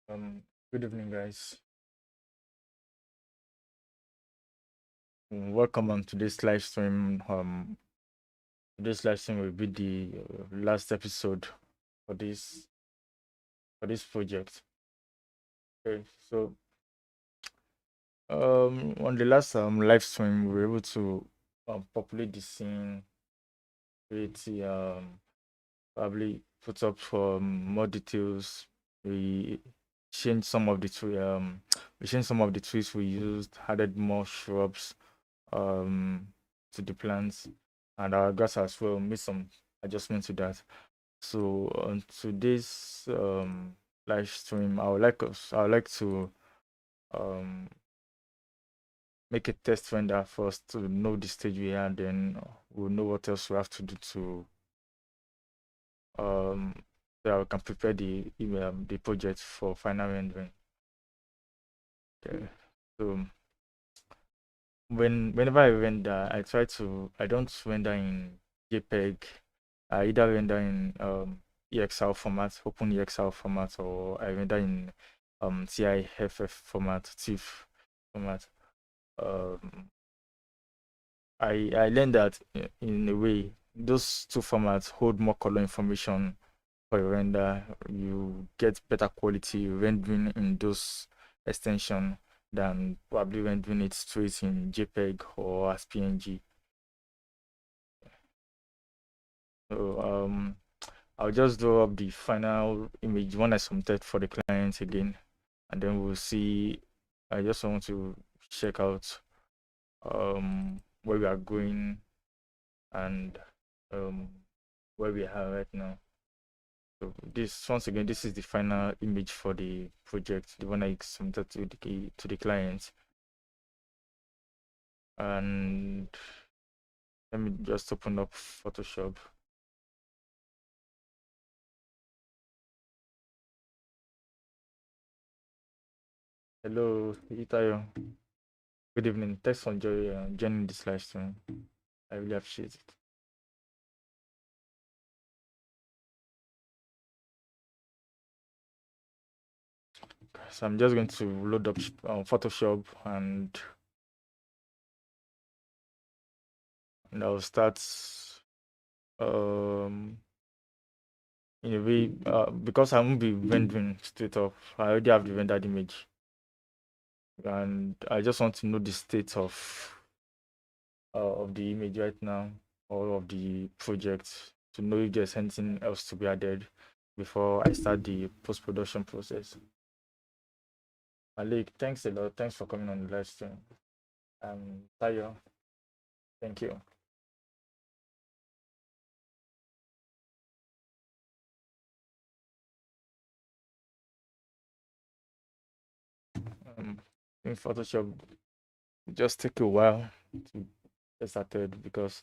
Good evening, guys. Welcome on today's live stream. Today's live stream will be the last episode for this project. Okay, so on the last live stream, we were able to populate the scene, create probably put up more details. We changed some of the we changed some of the trees we used, added more shrubs um to the plants and our grass as well, made some adjustments to that. So on today's live stream, I would like to um make a test render for us to know the stage we are, and then we'll know what else we have to do to um so that we can prepare the project for final rendering. Okay. So whenever I render, I don't render in JPEG. I either render in EXR format, open EXR format, or I render in TIFF format, TIFF format. Um, I learned that in a way those two formats hold more color information for your render. You get better quality rendering in those extension than probably rendering it straight in JPEG or as PNG. So I'll just draw up the final image when I submitted for the client again, and then we'll see. I just want to check out where we are going and um where we are right now. So this once again, this is the final image for the project, the one I submitted to the client. And let me just open up Photoshop. Hello, Itayo. Good evening. Thanks for joining this live stream. I really appreciate it. So I'm just going to load up Photoshop and I'll start um in a way because I won't be rendering straight up. I already have the rendered image, and I just want to know the state of the image right now or of the project to know if there's anything else to be added before I start the post-production process. Malik, thanks a lot. Thanks for coming on the live stream. Tayo, thank you. In Photoshop, just take a while to get started because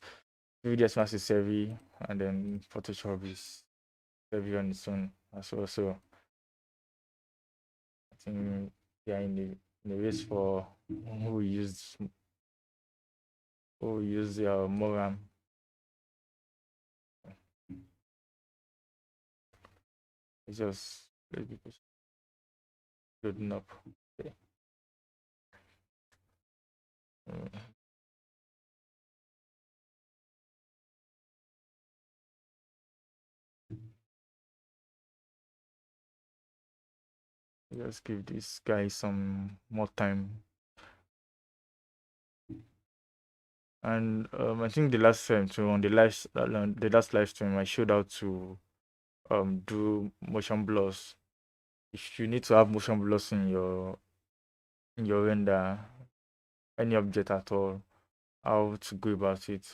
3ds Max is heavy and then Photoshop is heavy on its own as well. So I think they are in the race for who use more RAM. It's just loading up. Okay. Mm, Just give this guy some more time. And I think the last time too on the last live stream I showed how to do motion blurs. If you need to have motion blurs in your render, any object at all, how to go about it.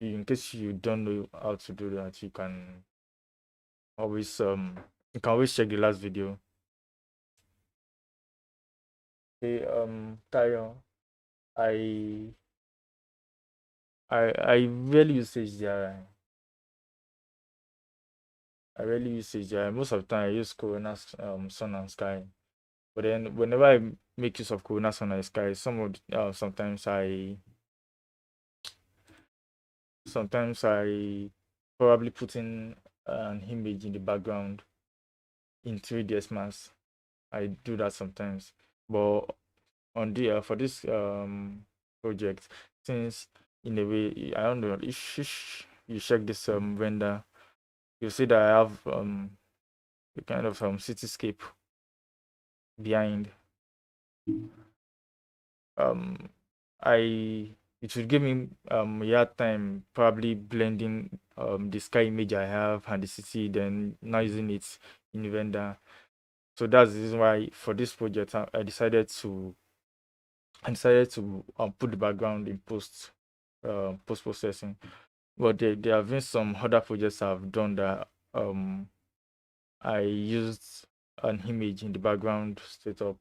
In case you don't know how to do that, always you can always check the last video. Okay, Tayo, I I rarely use HDRI. I rarely use HDRI. Most of the time I use Corona Sun and Sky. But then whenever I make use of Corona Sun and Sky, sometimes I probably put in an image in the background in 3ds Max. I do that sometimes. But on the for this project, since in a way, I don't know if you check this vendor, you see that I have a kind of cityscape behind. um I it will give me yard time probably blending the sky image I have and the city, then now using it in the vendor. So that's the reason why for this project I decided to put the background in post processing. But there have been some other projects I've done that I used an image in the background straight up.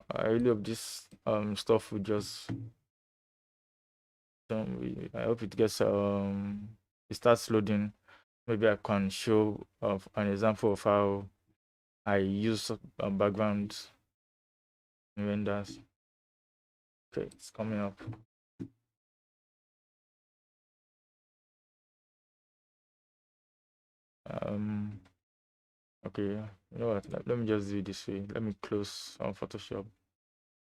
I really hope this stuff will just I hope it gets it starts loading. Maybe I can show of an example of how I use backgrounds in renders. Okay, it's coming up. Um, okay, you know what? Let me just do it this way. Let me close on Photoshop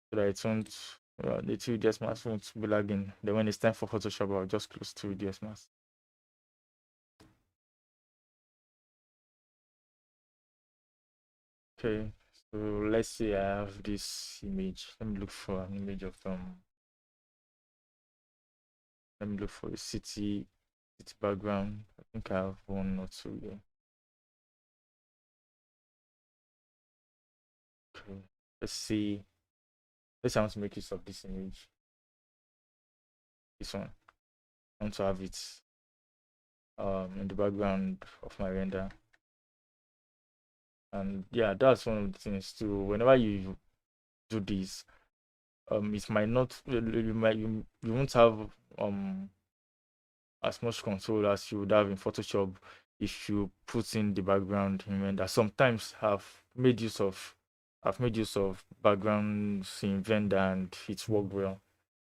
so that it won't. The 2ds mask won't be lagging. Then when it's time for Photoshop, I'll just close 2ds mask. Okay, so let's say I have this image. Let me look for an image of let me look for a city background. I think I have one or two here. Okay, let's see. Let's say I want to make use of this image. This one. I want to have it in the background of my render. And yeah, that's one of the things too. Whenever you do this, it might not you won't have as much control as you would have in Photoshop if you put in the background in render. Sometimes I've made use of backgrounds in render and it's worked well.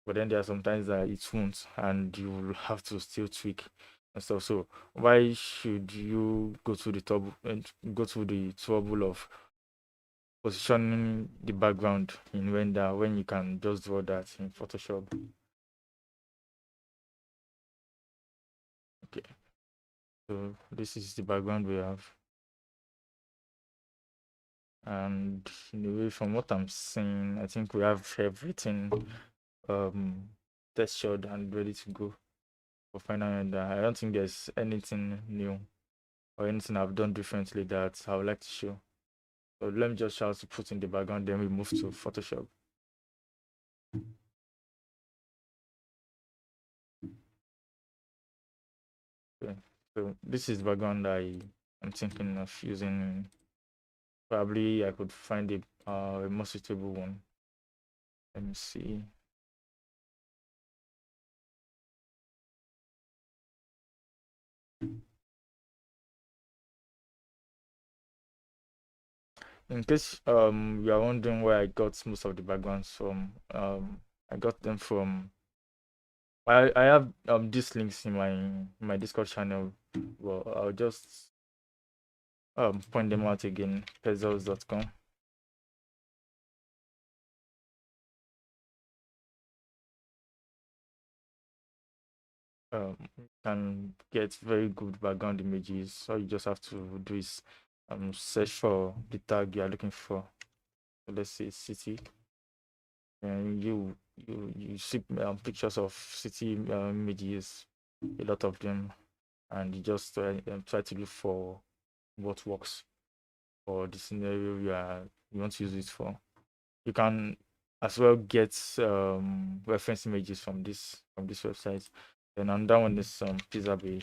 But then there are sometimes that it won't and you will have to still tweak and stuff. So why should you go through the trouble of positioning the background in render when you can just draw that in Photoshop? Okay, so this is the background we have. And in a way, from what I'm seeing, I think we have everything textured and ready to go for final render. I don't think there's anything new or anything I've done differently that I would like to show. So let me just try to put in the background, then we move to Photoshop. Okay. So this is the background I am thinking of using. Probably I could find a more suitable one. Let me see. In case you are wondering where I got most of the backgrounds from, I got them from I have these links in my Discord channel. Well, I'll just point them out again. Pezzles.com. Can get very good background images. All you just have to do is search for the tag you are looking for. So let's say city, and you see pictures of city images, a lot of them, and you just try to look for what works for the scenario you want to use it for. You can as well get reference images from this website. Then another one is pizzabay.com.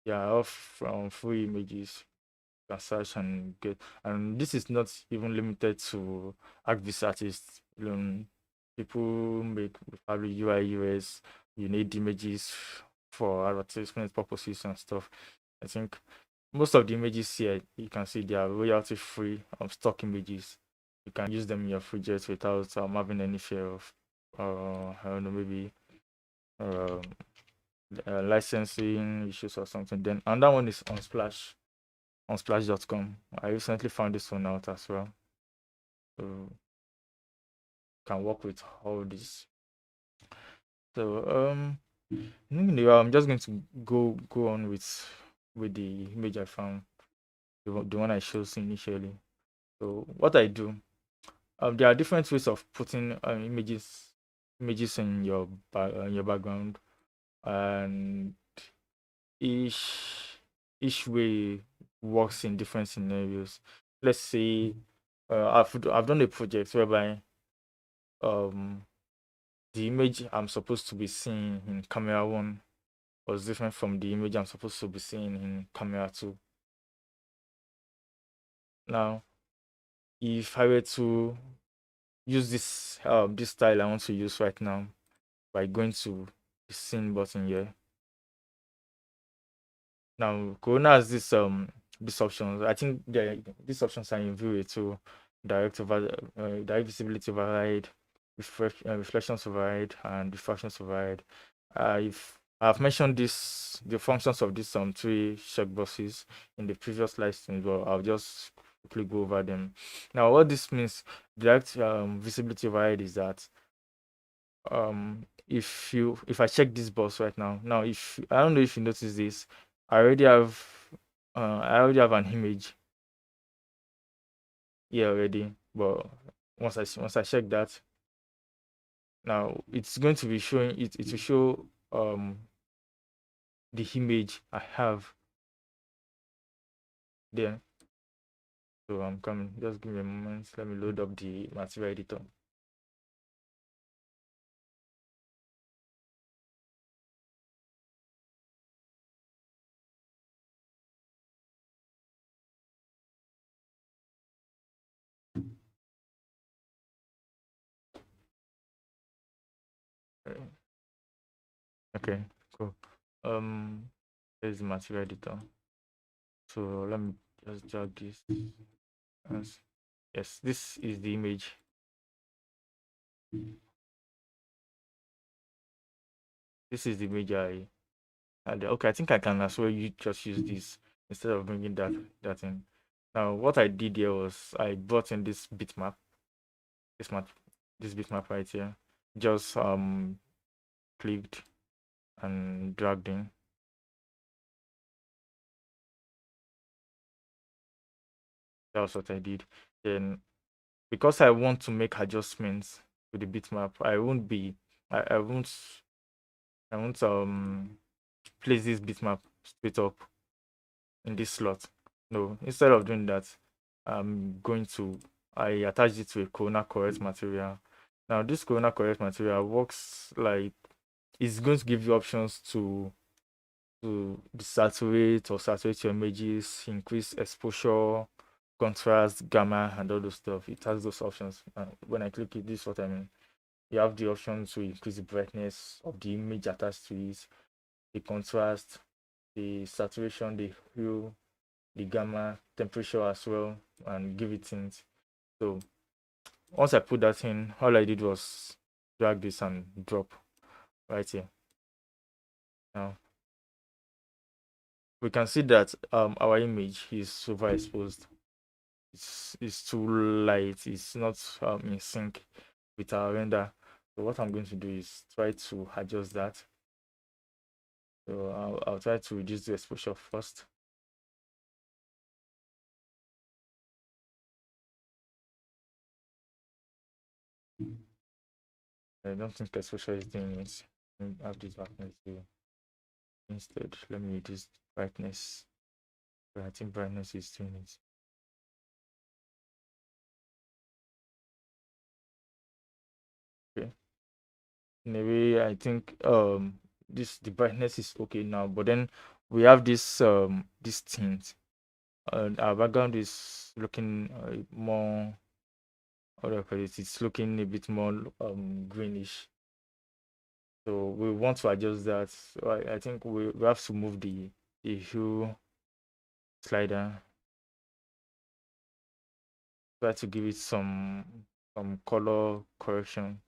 Yeah, off from free images you can search and get, and this is not even limited to Archviz artists. People make probably UI UX. You need images for advertisement purposes and stuff. I think most of the images here you can see they are royalty free stock images. you can use them in your project without having any fear of I don't know, maybe um licensing issues or something. Then another one is on splash.com. I recently found this one out as well. So can work with all this. So I'm just going to go on with the image I found, the one I showed initially. So what I do, there are different ways of putting images in your background, and each way works in different scenarios. Let's say I've done a project whereby um the image I'm supposed to be seeing in camera one was different from the image I'm supposed to be seeing in camera two. Now, if I were to use this style I want to use right now by going to the scene button here. Now, Corona has these options. I think these options are in view to direct visibility override, reflections override, and diffractions override. If I've mentioned the functions of these three checkboxes in the previous live stream, but I'll just quickly go over them. Now, what this means, direct visibility override, is that if I check this box right now, if I don't know if you notice this, I already have an image here already, but once I check that, now it's going to be showing it will show the image I have there. So I'm coming, just give me a moment, let me load up the material editor. Okay, cool. There's the material editor. So let me just drag this. Yes, this is the image. This is the image I had. Okay, I think I can as well just use this instead of bringing that in. Now, what I did here was I brought in this bitmap, this map, this bitmap right here. Just clicked and dragged in. That was what I did. Then, because I want to make adjustments to the bitmap, I won't place this bitmap straight up in this slot. No, instead of doing that, I attach it to a corona correct material. Now, this corona correct material works like it's going to give you options to desaturate or saturate your images, increase exposure, contrast, gamma, and all those stuff. It has those options. When I click it, this is what I mean. You have the option to increase the brightness of the image attached to it, the contrast, the saturation, the hue, the gamma, temperature as well, and give it tint. So once I put that in, all I did was drag this and drop right here. Now we can see that our image is overexposed. It's too light. It's not in sync with our render. So what I'm going to do is try to adjust that. So I'll try to reduce the exposure first. I don't think exposure is doing it. I have this darkness here. Instead, let me reduce brightness. I think brightness is doing it. Okay. In a way, I think the brightness is okay now, but then we have this tint. Our background is looking more, how do I put it? It's looking a bit more greenish. So we want to adjust that. So I think we have to move the hue slider. try to give it some color correction.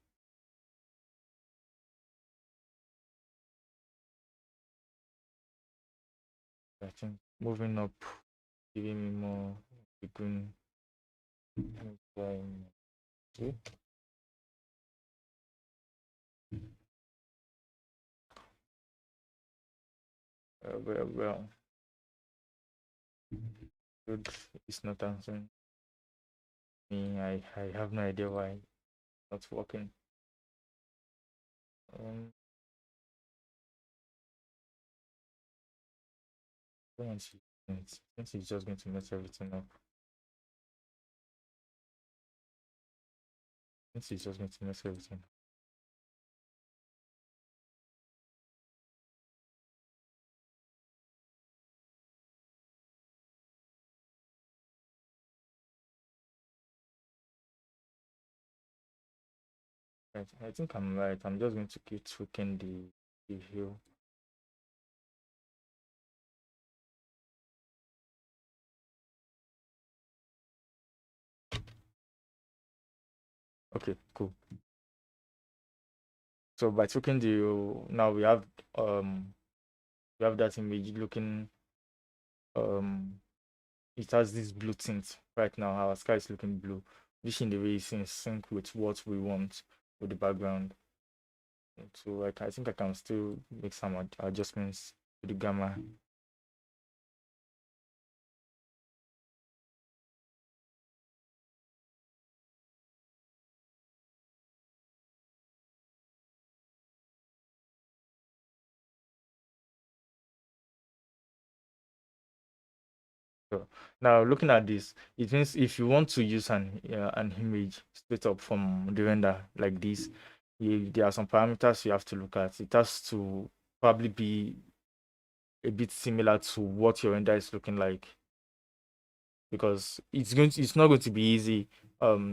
I think moving up, giving me more the green. Okay. Well, good. It's not answering me. I have no idea why it's not working. Um, once since it's just going to mess everything up. Since it's just going to mess everything. Right. I think I'm right. I'm just going to keep tweaking the view. Okay, cool. So by tweaking the now we have that image looking um it has this blue tint right now. Our sky is looking blue, which in the way is in sync with what we want with the background. So I think I can still make some adjustments to the gamma. So now looking at this, it means if you want to use an image straight up from the render like this, there are some parameters you have to look at. It has to probably be a bit similar to what your render is looking like, because it's not going to be easy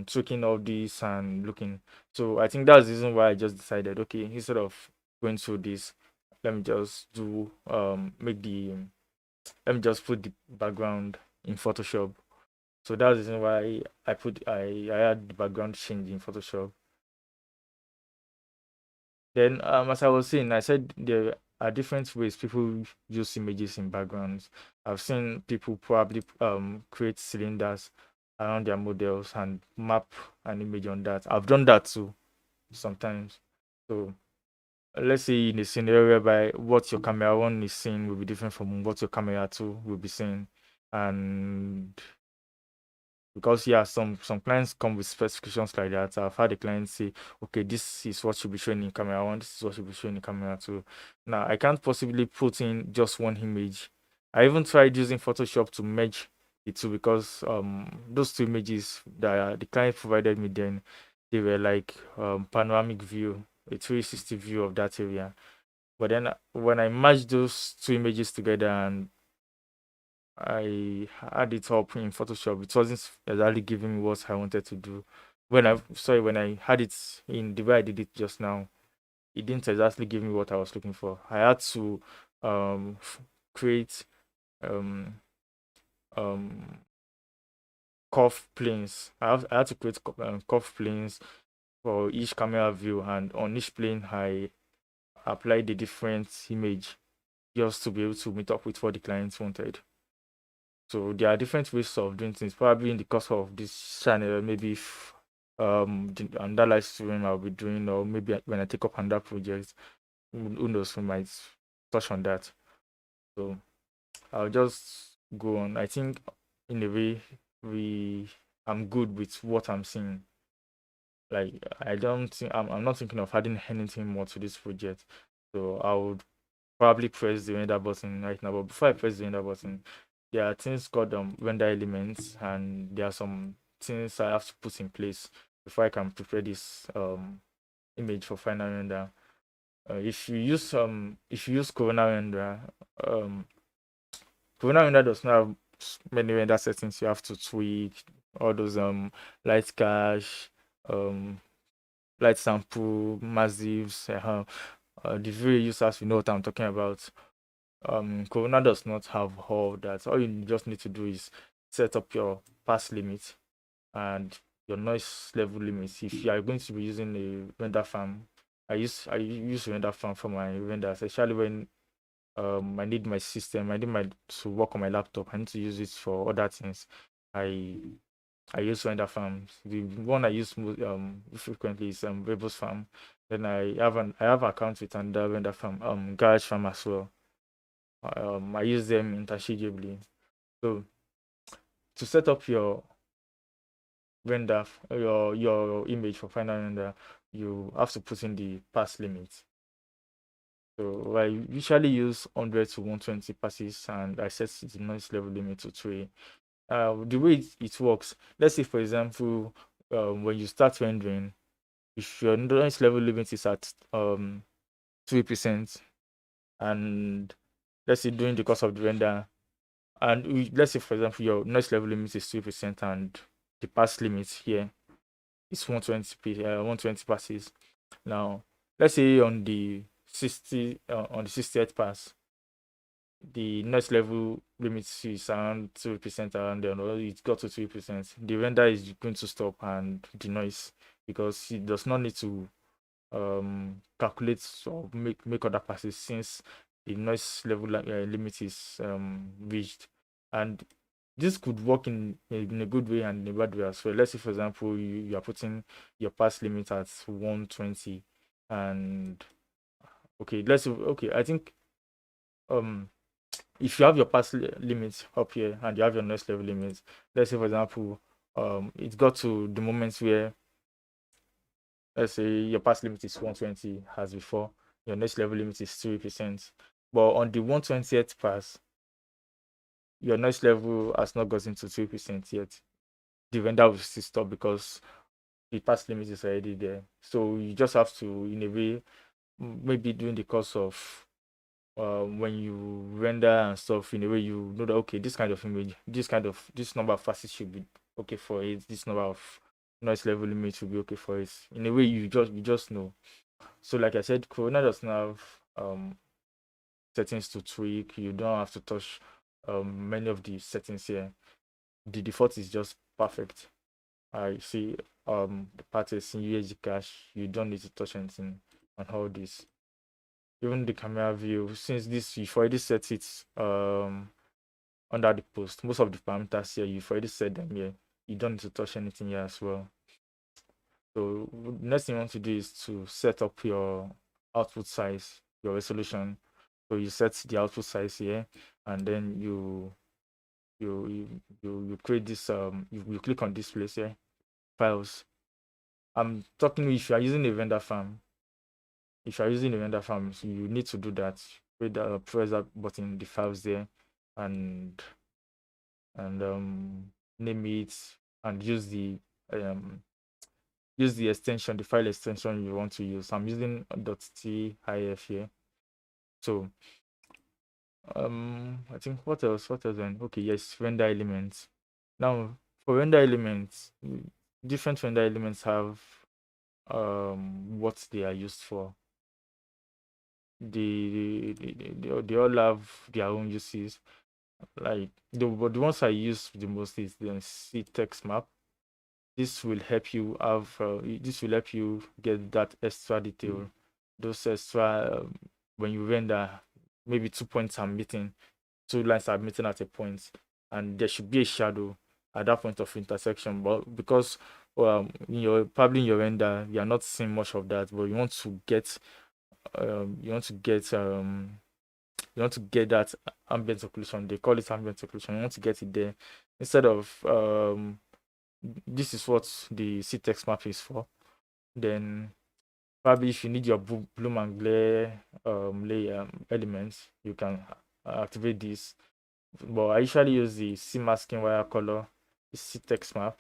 tweaking all this and looking. So I think that's the reason why I just decided, okay, instead of going through this, let me just do make the let me just put the background in Photoshop. So that's the reason why I had the background change in Photoshop. Then as I was saying, I said there are different ways people use images in backgrounds. I've seen people probably create cylinders around their models and map an image on that. I've done that too sometimes. So let's say in a scenario whereby what your camera one is seeing will be different from what your camera two will be seeing. And because yeah, some clients come with specifications like that. I've had a client say, okay, this is what should be shown in camera one, this is what should be shown in camera two. Now I can't possibly put in just one image. I even tried using Photoshop to merge the two, because those two images that the client provided me, then they were like panoramic view, a 360 view of that area. But then when I merged those two images together and I had it up in Photoshop, it wasn't exactly giving me what I wanted to do. When I had it in the way I did it just now, it didn't exactly give me what I was looking for. I had to create um um curve planes. I had to create curve planes for each camera view, and on each plane I applied a different image just to be able to meet up with what the clients wanted. So there are different ways of doing things. Probably in the course of this channel, maybe if another live stream I'll be doing, or maybe when I take up another project, who knows, we might touch on that. So I'll just go on. I think in a way I'm good with what I'm seeing. Like I don't think I'm not thinking of adding anything more to this project. So I would probably press the render button right now. But before I press the render button, there are things called render elements, and there are some things I have to put in place before I can prepare this image for final render. If you use um Corona render does not have many render settings you have to tweak. All those light cache, um light sample, massives, the view users, you know what I'm talking about. Corona does not have all that. All you just need to do is set up your pass limit. and your noise level limits. If you are going to be using a render farm, I use render farm for my renders, especially when I need my system, I need my to work on my laptop. I need to use it for other things. I I use render farms. The one I use frequently is Rebels farm. Then I have account with another render farm, garage farm as well. I use them interchangeably. So to set up your render, your image for final render, you have to put in the pass limit. So I usually use 100 to 120 passes, and I set the noise level limit to 3. The way it works, let's say for example, when you start rendering, if your noise level limit is at 3%, and let's say during the course of the render, and let's say for example your noise level limit is 3%, and the pass limit here is 120 passes. Now, let's say on the 60th pass, the noise level limit is around 2% around there, or it got to 3%. The render is going to stop and the noise, because it does not need to calculate or make other passes, since the noise level limit is reached. And this could work in a good way and in a bad way as well. Let's say for example you are putting your pass limit at 120, and okay, I think um if you have your pass limit up here and you have your noise level limit, let's say for example it got to the moment where, let's say your pass limit is 120 as before, your next level limit is 3%. But on the 120th pass, your noise level has not gotten to 3% yet. The render will still stop because the pass limit is already there. So you just have to, in a way, maybe during the course of when you render and stuff, in a way you know that okay, this kind of image, this number of passes should be okay for it. This number of noise level limit should be okay for it. In a way, you just know. So like I said, Corona doesn't have settings to tweak. You don't have to touch many of the settings here. The default is just perfect. I see the part is in USD cache. You don't need to touch anything on all this. Even the camera view, since this you've already set it under the post. Most of the parameters here you've already set them here. You don't need to touch anything here as well. So the next thing you want to do is to set up your output size, your resolution. So you set the output size here, and then you create this you click on this place here, files. I'm talking if you are using a render farm. If you are using a render farm, so you need to do that. Press that button, the files there, and and name it, and um use the extension, the file extension you want to use. I'm using .tif here. So I think what else then? Okay, yes, render elements. Now for render elements, different render elements have what they are used for. They all have their own uses. Like the ones I use the most is the C text map. This will help you get that extra detail, those extra when you render, maybe 2 points are meeting, 2 lines are meeting at a point, and there should be a shadow at that point of intersection. But because probably in your render you're not seeing much of that, but you want to get you want to get that ambient occlusion. They call it ambient occlusion. You want to get it there instead of this is what the C-text map is for. Then probably if you need your bloom and glare layer elements, you can activate this. But I usually use the C masking wire color, the C-text map.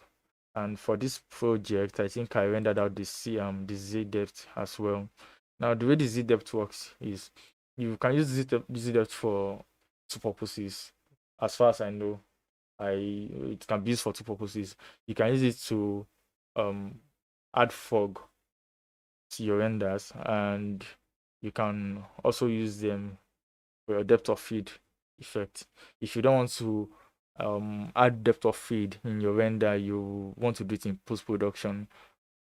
And for this project, I think I rendered out the Z depth as well. Now the way the Z depth works is you can use Z depth for two purposes. As far as I know, it can be used for two purposes. You can use it to add fog to your renders, and you can also use them for your depth of field effect. If you don't want to add depth of field in your render, you want to do it in post-production,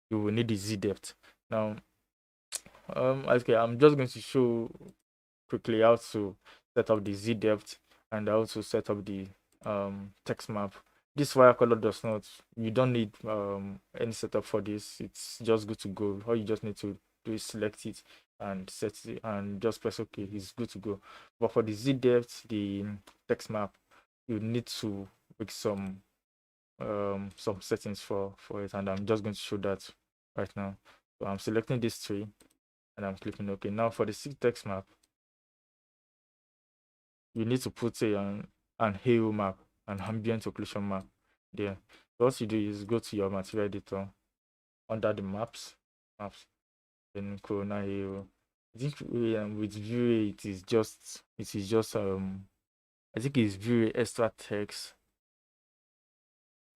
you will need the Z depth. Now, okay, I'm just going to show quickly how to set up the Z depth and how to set up the text map. This wire color does not, you don't need any setup for this. It's just good to go. All you just need to do is select it and set it and just press OK. It's good to go. But for the Z depth, the text map, you need to make some settings for it, and I'm just going to show that right now. So I'm selecting this tree and I'm clicking OK. Now for the C text map, you need to put an halo map, an ambient occlusion map there. So what you do is go to your material editor under the maps, then Corona Halo. I think with Vue it is just I think it's Vue extra text.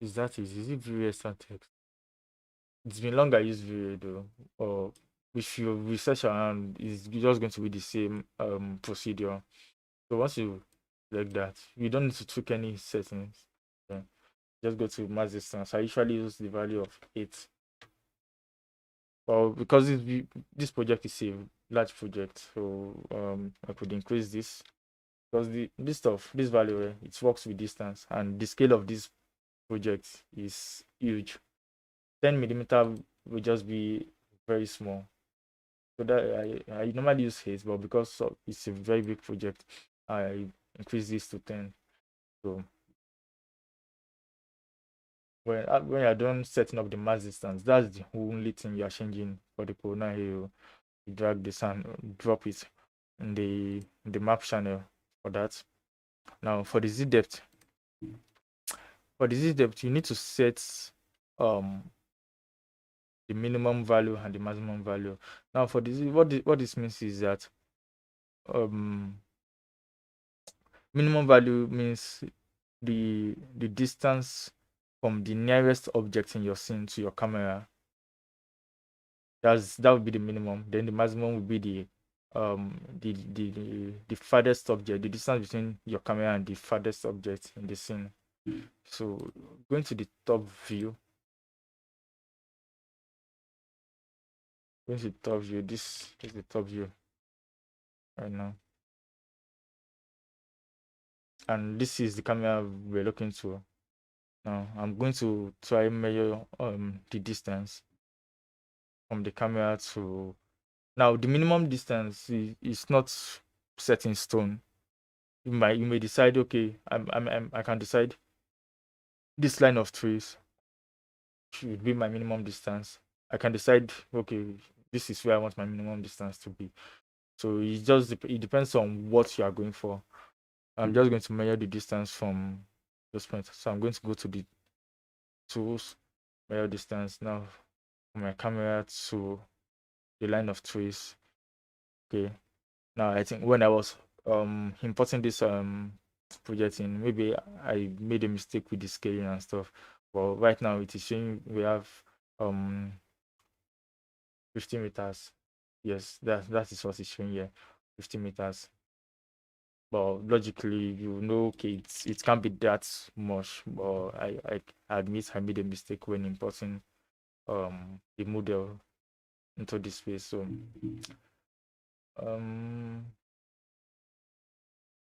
Is it Vue extra text? It's been long I used Vue though. Or if you research around, it's just going to be the same procedure. So once you like that, you don't need to tweak any settings. Yeah. Just go to mass distance. I usually use the value of 8. Well, because this project is a large project, so I could increase this because this value it works with distance, and the scale of this project is huge. 10 millimeter will just be very small. So that I normally use 8, but because it's a very big project, I increase this to 10. So when you're done setting up the mass distance, that's the only thing you are changing for the Corona Hero. You drag this and drop it in the map channel for that. Now for the Z depth, you need to set um the minimum value and the maximum value. Now for this, what this means is that um minimum value means the distance from the nearest object in your scene to your camera. That would be the minimum. Then the maximum would be the farthest object, the distance between your camera and the farthest object in the scene. So going to the top view, this is the top view right now, and this is the camera we're looking to. Now I'm going to try measure the distance from the camera to. Now the minimum distance is not set in stone. You may decide, okay, I can decide this line of trees should be my minimum distance. I can decide, okay, this is where I want my minimum distance to be. So it depends on what you are going for. I'm just going to measure the distance from this point. So I'm going to go to the tools, measure distance now from my camera to the line of trees. Okay. Now I think when I was importing this project in, maybe I made a mistake with the scaling and stuff. But right now it is showing we have um 50 meters. Yes, that is what it's showing here. 50 meters. But logically, okay, it can't be that much. But I admit I made a mistake when importing the model into this space. Um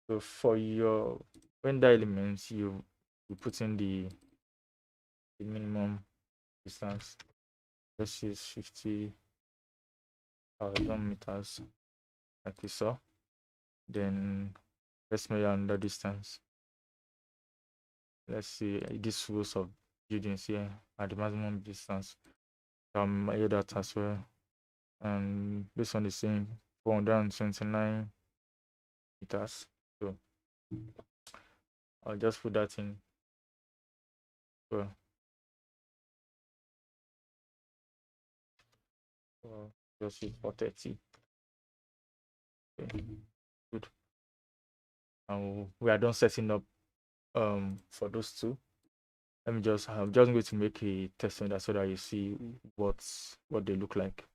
so for your render elements, you put in the minimum distance. This is 50,000 meters, like we saw. Then let's measure another distance. Let's see these rows of buildings here at the maximum distance. Measure that as well. And this one is saying 429 meters. So I'll just put that in. Well, just use 430. Okay, good. And we are done setting up for those two. I'm just going to make a test on that so that you see what they look like.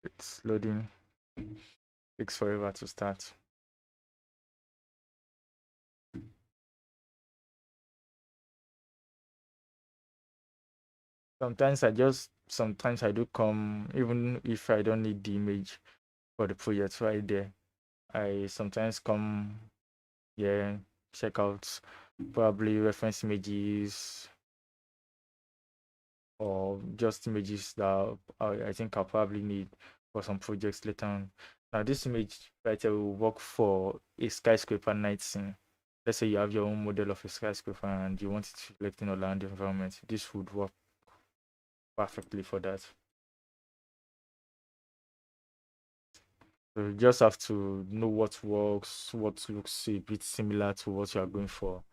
It's loading. Takes forever to start. Sometimes I do come, even if I don't need the image for the project right there. I sometimes come here, check out probably reference images or just images that I think I'll probably need for some projects later on. Now, this image right here will work for a skyscraper night scene. Let's say you have your own model of a skyscraper and you want it to reflect in a land environment. This would work perfectly for that. So you just have to know what works, what looks a bit similar to what you are going for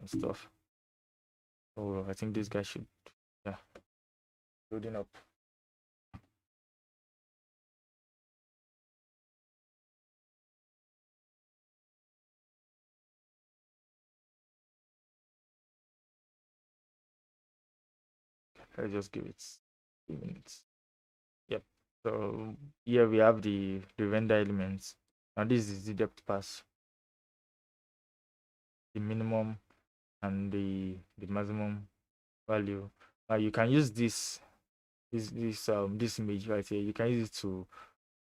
and stuff. Oh, I think this guy should, yeah, loading up. Let's just give it 2 minutes. Yep. So here we have the render elements. Now this is the depth pass, the minimum and the maximum value. Now you can use this image right here. You can use it to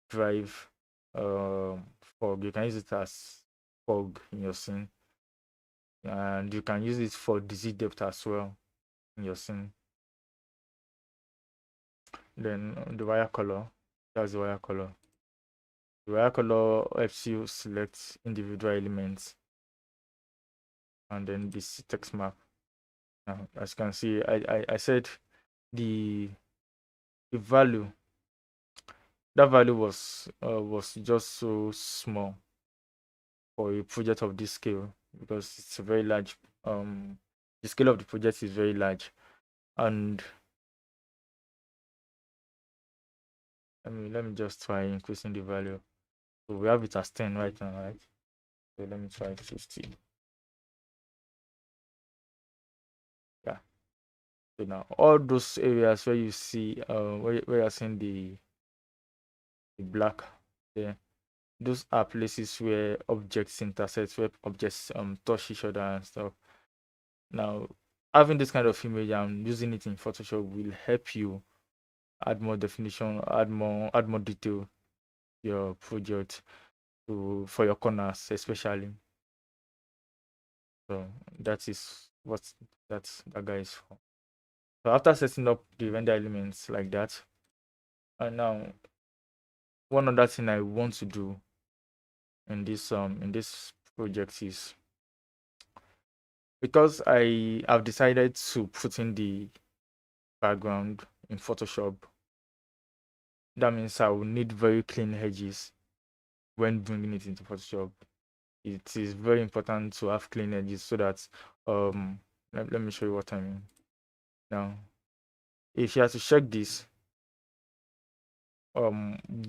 drive fog. You can use it as fog in your scene, and you can use it for disease depth as well in your scene. Then the wire color, that's the wire color. The wire color helps you select individual elements, and then this text map. Now, as you can see, I said the the value, that value was just so small for a project of this scale because it's a very large. The scale of the project is very large, and let me just try increasing the value. So we have it as 10 right now, right? So let me try 50. Yeah. So now all those areas where you see where you're seeing the black there, those are places where objects intersect, where objects touch each other and stuff. Now, having this kind of image and using it in Photoshop will help you add more definition, add more detail to your project for your corners especially. So that is what that guy is for. So after setting up the render elements like that, and now one other thing I want to do in this project is, because I have decided to put in the background in Photoshop, that means I will need very clean edges when bringing it into Photoshop. It is very important to have clean edges so that let me show you what I mean. Now, if you have to check this,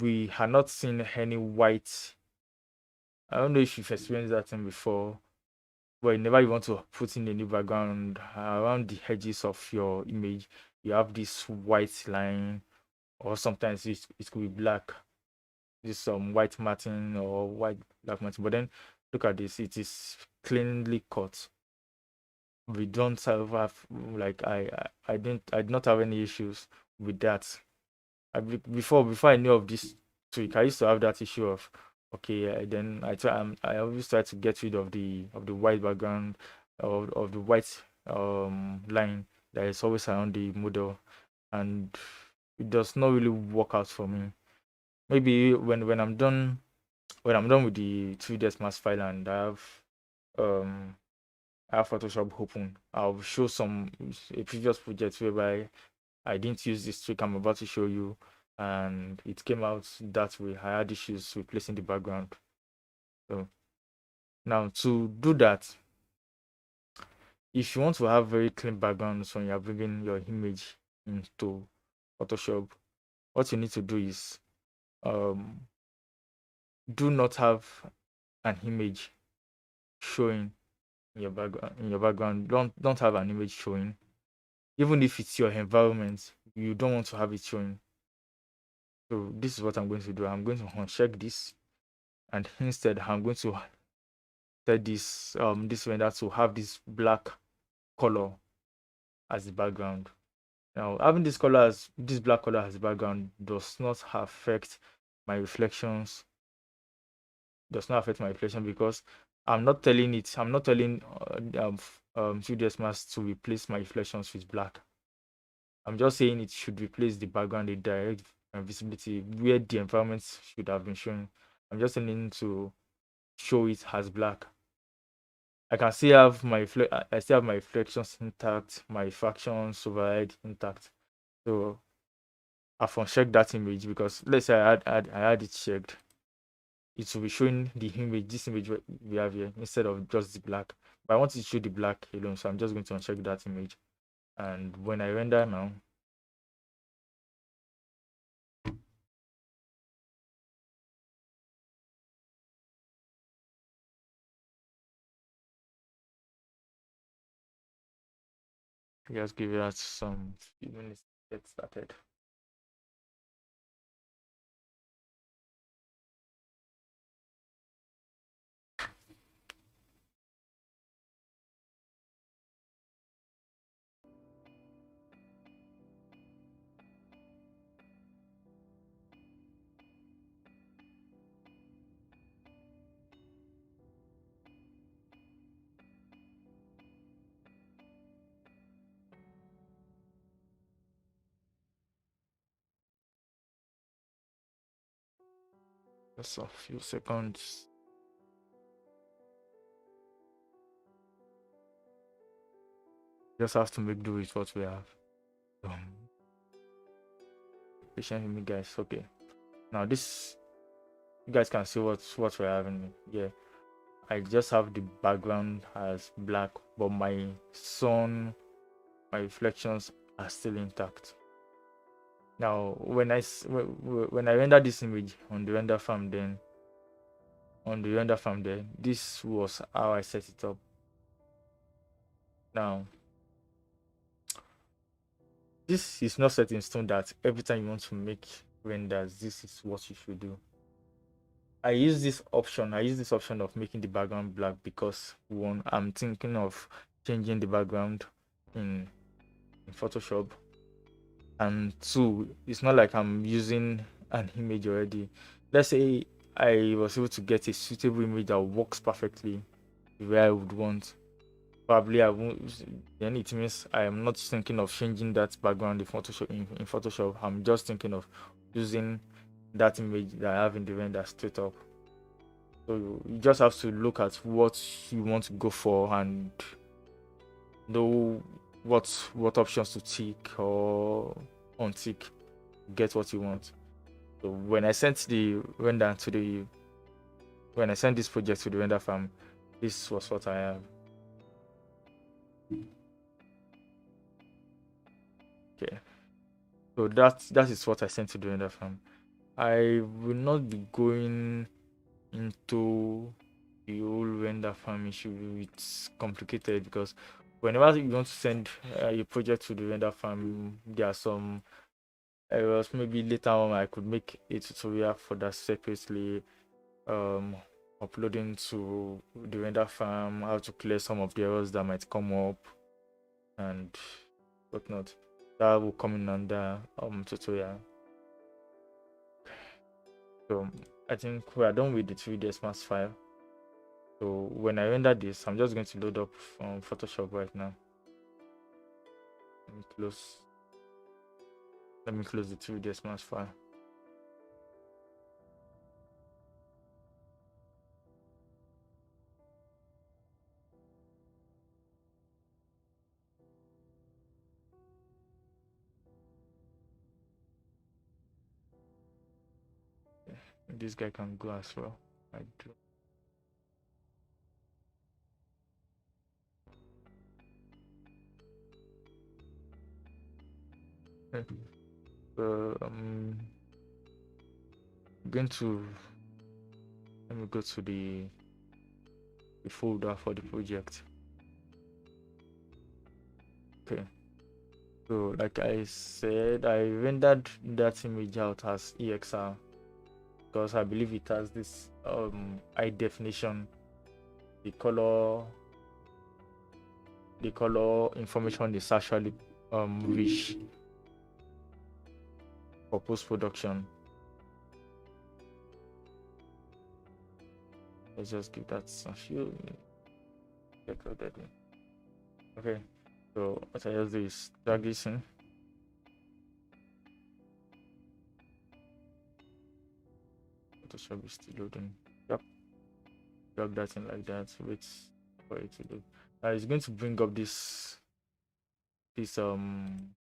we are not seeing any white. I don't know if you've experienced that thing before, but whenever you want to put in a new background around the edges of your image, you have this white line, or sometimes it could be black, this white martin or white black martin. But then look at this, it is cleanly cut. We don't have like I did not have any issues with that. Before I knew of this trick, I used to have that issue of, okay, then I always try to get rid of the white background, of the white line that is always around the model, and it does not really work out for me. Maybe when I'm done with the 3ds mask file and um I have Photoshop open, I'll show a previous project whereby I didn't use this trick I'm about to show you, and it came out that way. I had issues replacing the background. So now to do that, if you want to have very clean backgrounds when you're bringing your image into Photoshop, what you need to do is um, do not have an image showing in your background. Don't have an image showing, even if it's your environment. You don't want to have it showing. So this is what I'm going to do. I'm going to uncheck this, and instead I'm going to set this render to have this black color as the background. Now, having this black color as the background does not affect my reflections. Does not affect my reflection because I'm not telling 3ds Max to replace my reflections with black. I'm just saying it should replace the background, the direct visibility where the environment should have been shown. I'm just telling to show it as black. I can still have I still have my reflections intact, my fractions override intact. So I've unchecked that image because let's say I had it checked. It will be showing the image, this image we have here, instead of just the black. But I want it to show the black alone, so I'm just going to uncheck that image. And when I render now, just give it some few minutes to get started. Just a few seconds. Just have to make do with what we have. Patient with me, guys. Okay. Now this, you guys can see what we're having here. I just have the background as black, but my sun, my reflections are still intact. Now, when I render this image on the render farm, then on the render farm there, this was how I set it up. Now, this is not set in stone that every time you want to make renders, this is what you should do. I use this option of making the background black because one, I'm thinking of changing the background in Photoshop, and two, it's not like I'm using an image already. Let's say I was able to get a suitable image that works perfectly where I would want. Probably I won't. Then it means I am not thinking of changing that background in Photoshop. In Photoshop, I'm just thinking of using that image that I have in the render straight up. So you just have to look at what you want to go for and know what options to tick or untick, get what you want. So when I sent this project to the render farm, this was what I have. Okay, so that is what I sent to the render farm. I will not be going into the whole render farm issue. It's complicated because whenever you want to send a project to the render farm, there are some errors. Maybe later on I could make a tutorial for that separately, uploading to the render farm, how to clear some of the errors that might come up and whatnot. That will come in under tutorial. So I think we are done with the 3ds Max file. So when I render this, I'm just going to load up Photoshop right now. Let me close the 3ds Max file. This guy can go as well. I do. I'm going to let me go to the folder for the project. Okay. So like I said, I rendered that image out as EXR because I believe it has this high definition. The color information is actually rich for post-production. Let's just give that a few. Okay, so what I just do is drag this in. Photoshop is still loading. Yep, drag that in like that. Wait for it to load. Now it's going to bring up this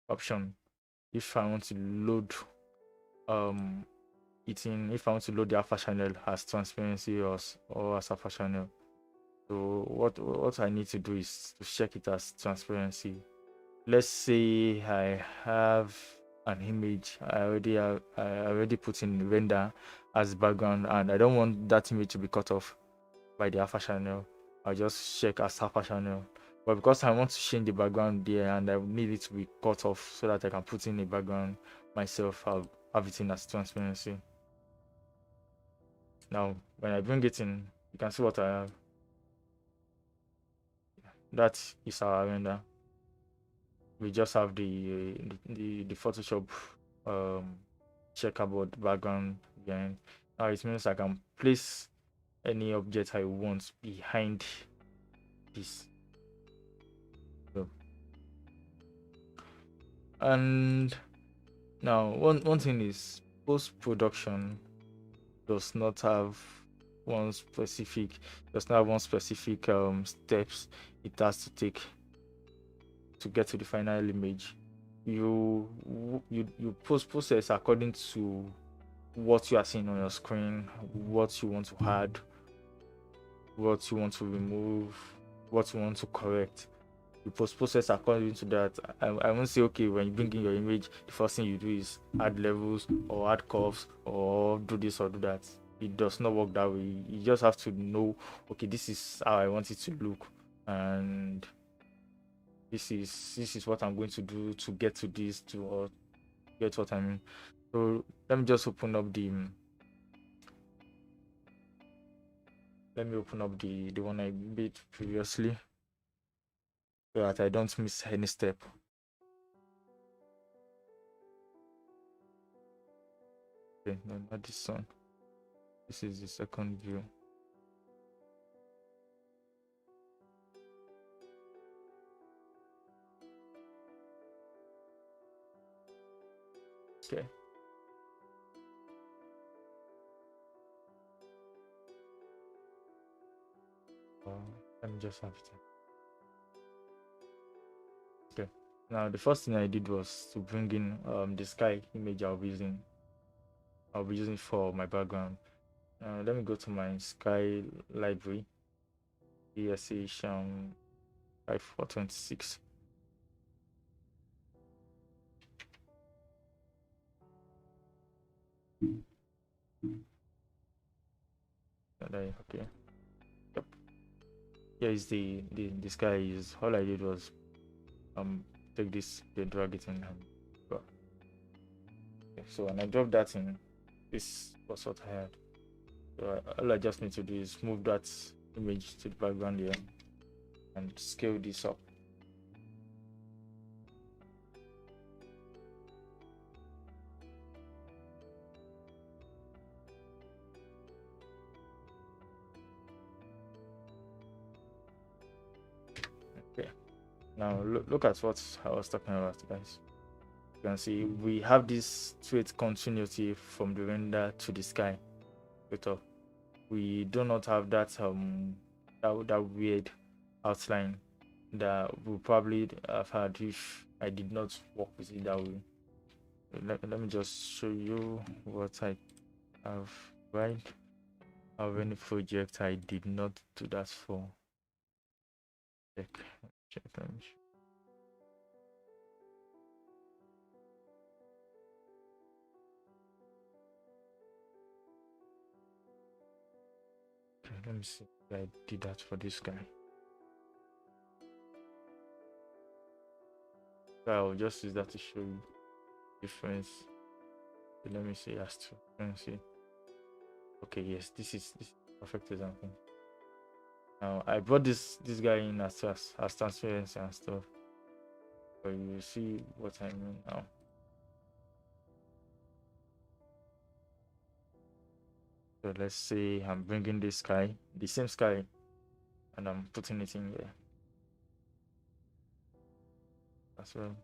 option if I want to load if I want to load the alpha channel as transparency or as alpha channel. So what I need to do is to check it as transparency. Let's say I have an image I already put in render as background, and I don't want that image to be cut off by the alpha channel. I'll just check as alpha channel. But because I want to change the background there and I need it to be cut off so that I can put in a background myself, I'll have it in as transparency. Now when I bring it in, you can see what I have. That is our render. We just have the Photoshop checkerboard background behind. Now it means I can place any object I want behind this. So, and now one thing is post-production does not have one specific steps it has to take to get to the final image. You process according to what you are seeing on your screen, what you want to add, what you want to remove, what you want to correct. You process according to that. I won't say, okay, when you bring in your image, the first thing you do is add levels or add curves or do this or do that. It does not work that way. You just have to know, okay, this is how I want it to look, and this is what I'm going to do to get to this, to or get what I mean. So let me just open up the one I made previously so that I don't miss any step. Okay, no, not this one. This is the second view. Okay. Let me just have it. Okay. Now the first thing I did was to bring in the sky image I'll be using for my background. Let me go to my sky library. ESH 5426. Okay. Yep. Here is the sky. Is all I did was take this, then drag it in, and go. Okay, so when I drop that in, this was what I had. So all I just need to do is move that image to the background here and scale this up. Okay, now look at what I was talking about, guys. You can see we have this straight continuity from the render to the sky. We do not have that that weird outline that we probably have had if I did not work with it that way. Let me just show you what I have, right? Of any project I did not do that for. Check. Let me let me see if I did that for this guy. So I'll just use that to show you difference. So let me see as to let me see. Okay, yes, this is perfect example. Now I brought this guy in as transparency and stuff, but you will see what I mean now. So let's say I'm bringing this sky, the same sky, and I'm putting it in here as well.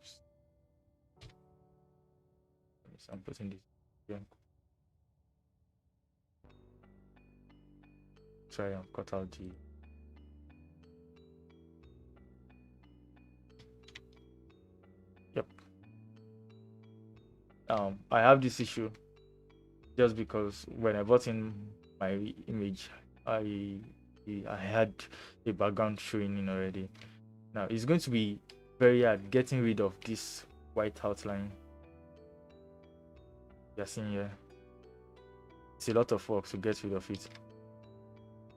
Yes, I'm putting this here. Try and cut out the. Yep. I have this issue just because when I brought in my image, I had a background showing in already. Now it's going to be very hard getting rid of this white outline you're seeing here. It's a lot of work to get rid of it.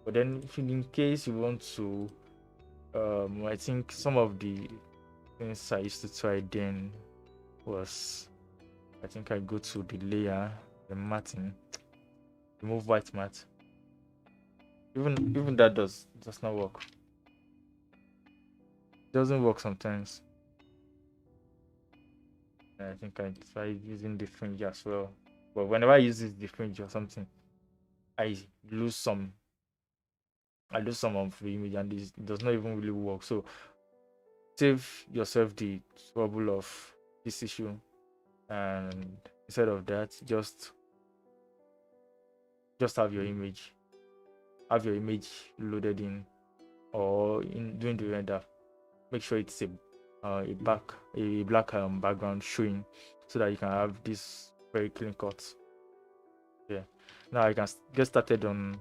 But then if in case you want to, I think some of the things I used to try then was, I think I go to the layer, the matting, remove white matte. Even that does not work. It doesn't work sometimes. And I think I tried using the fringe as well. But whenever I use the fringe or something, I lose some of the image, and it does not even really work. So save yourself the trouble of this issue, and instead of that, just have your image loaded in, or in doing the render. Make sure it's a black background showing, so that you can have this very clean cut. Yeah. Now I can get started on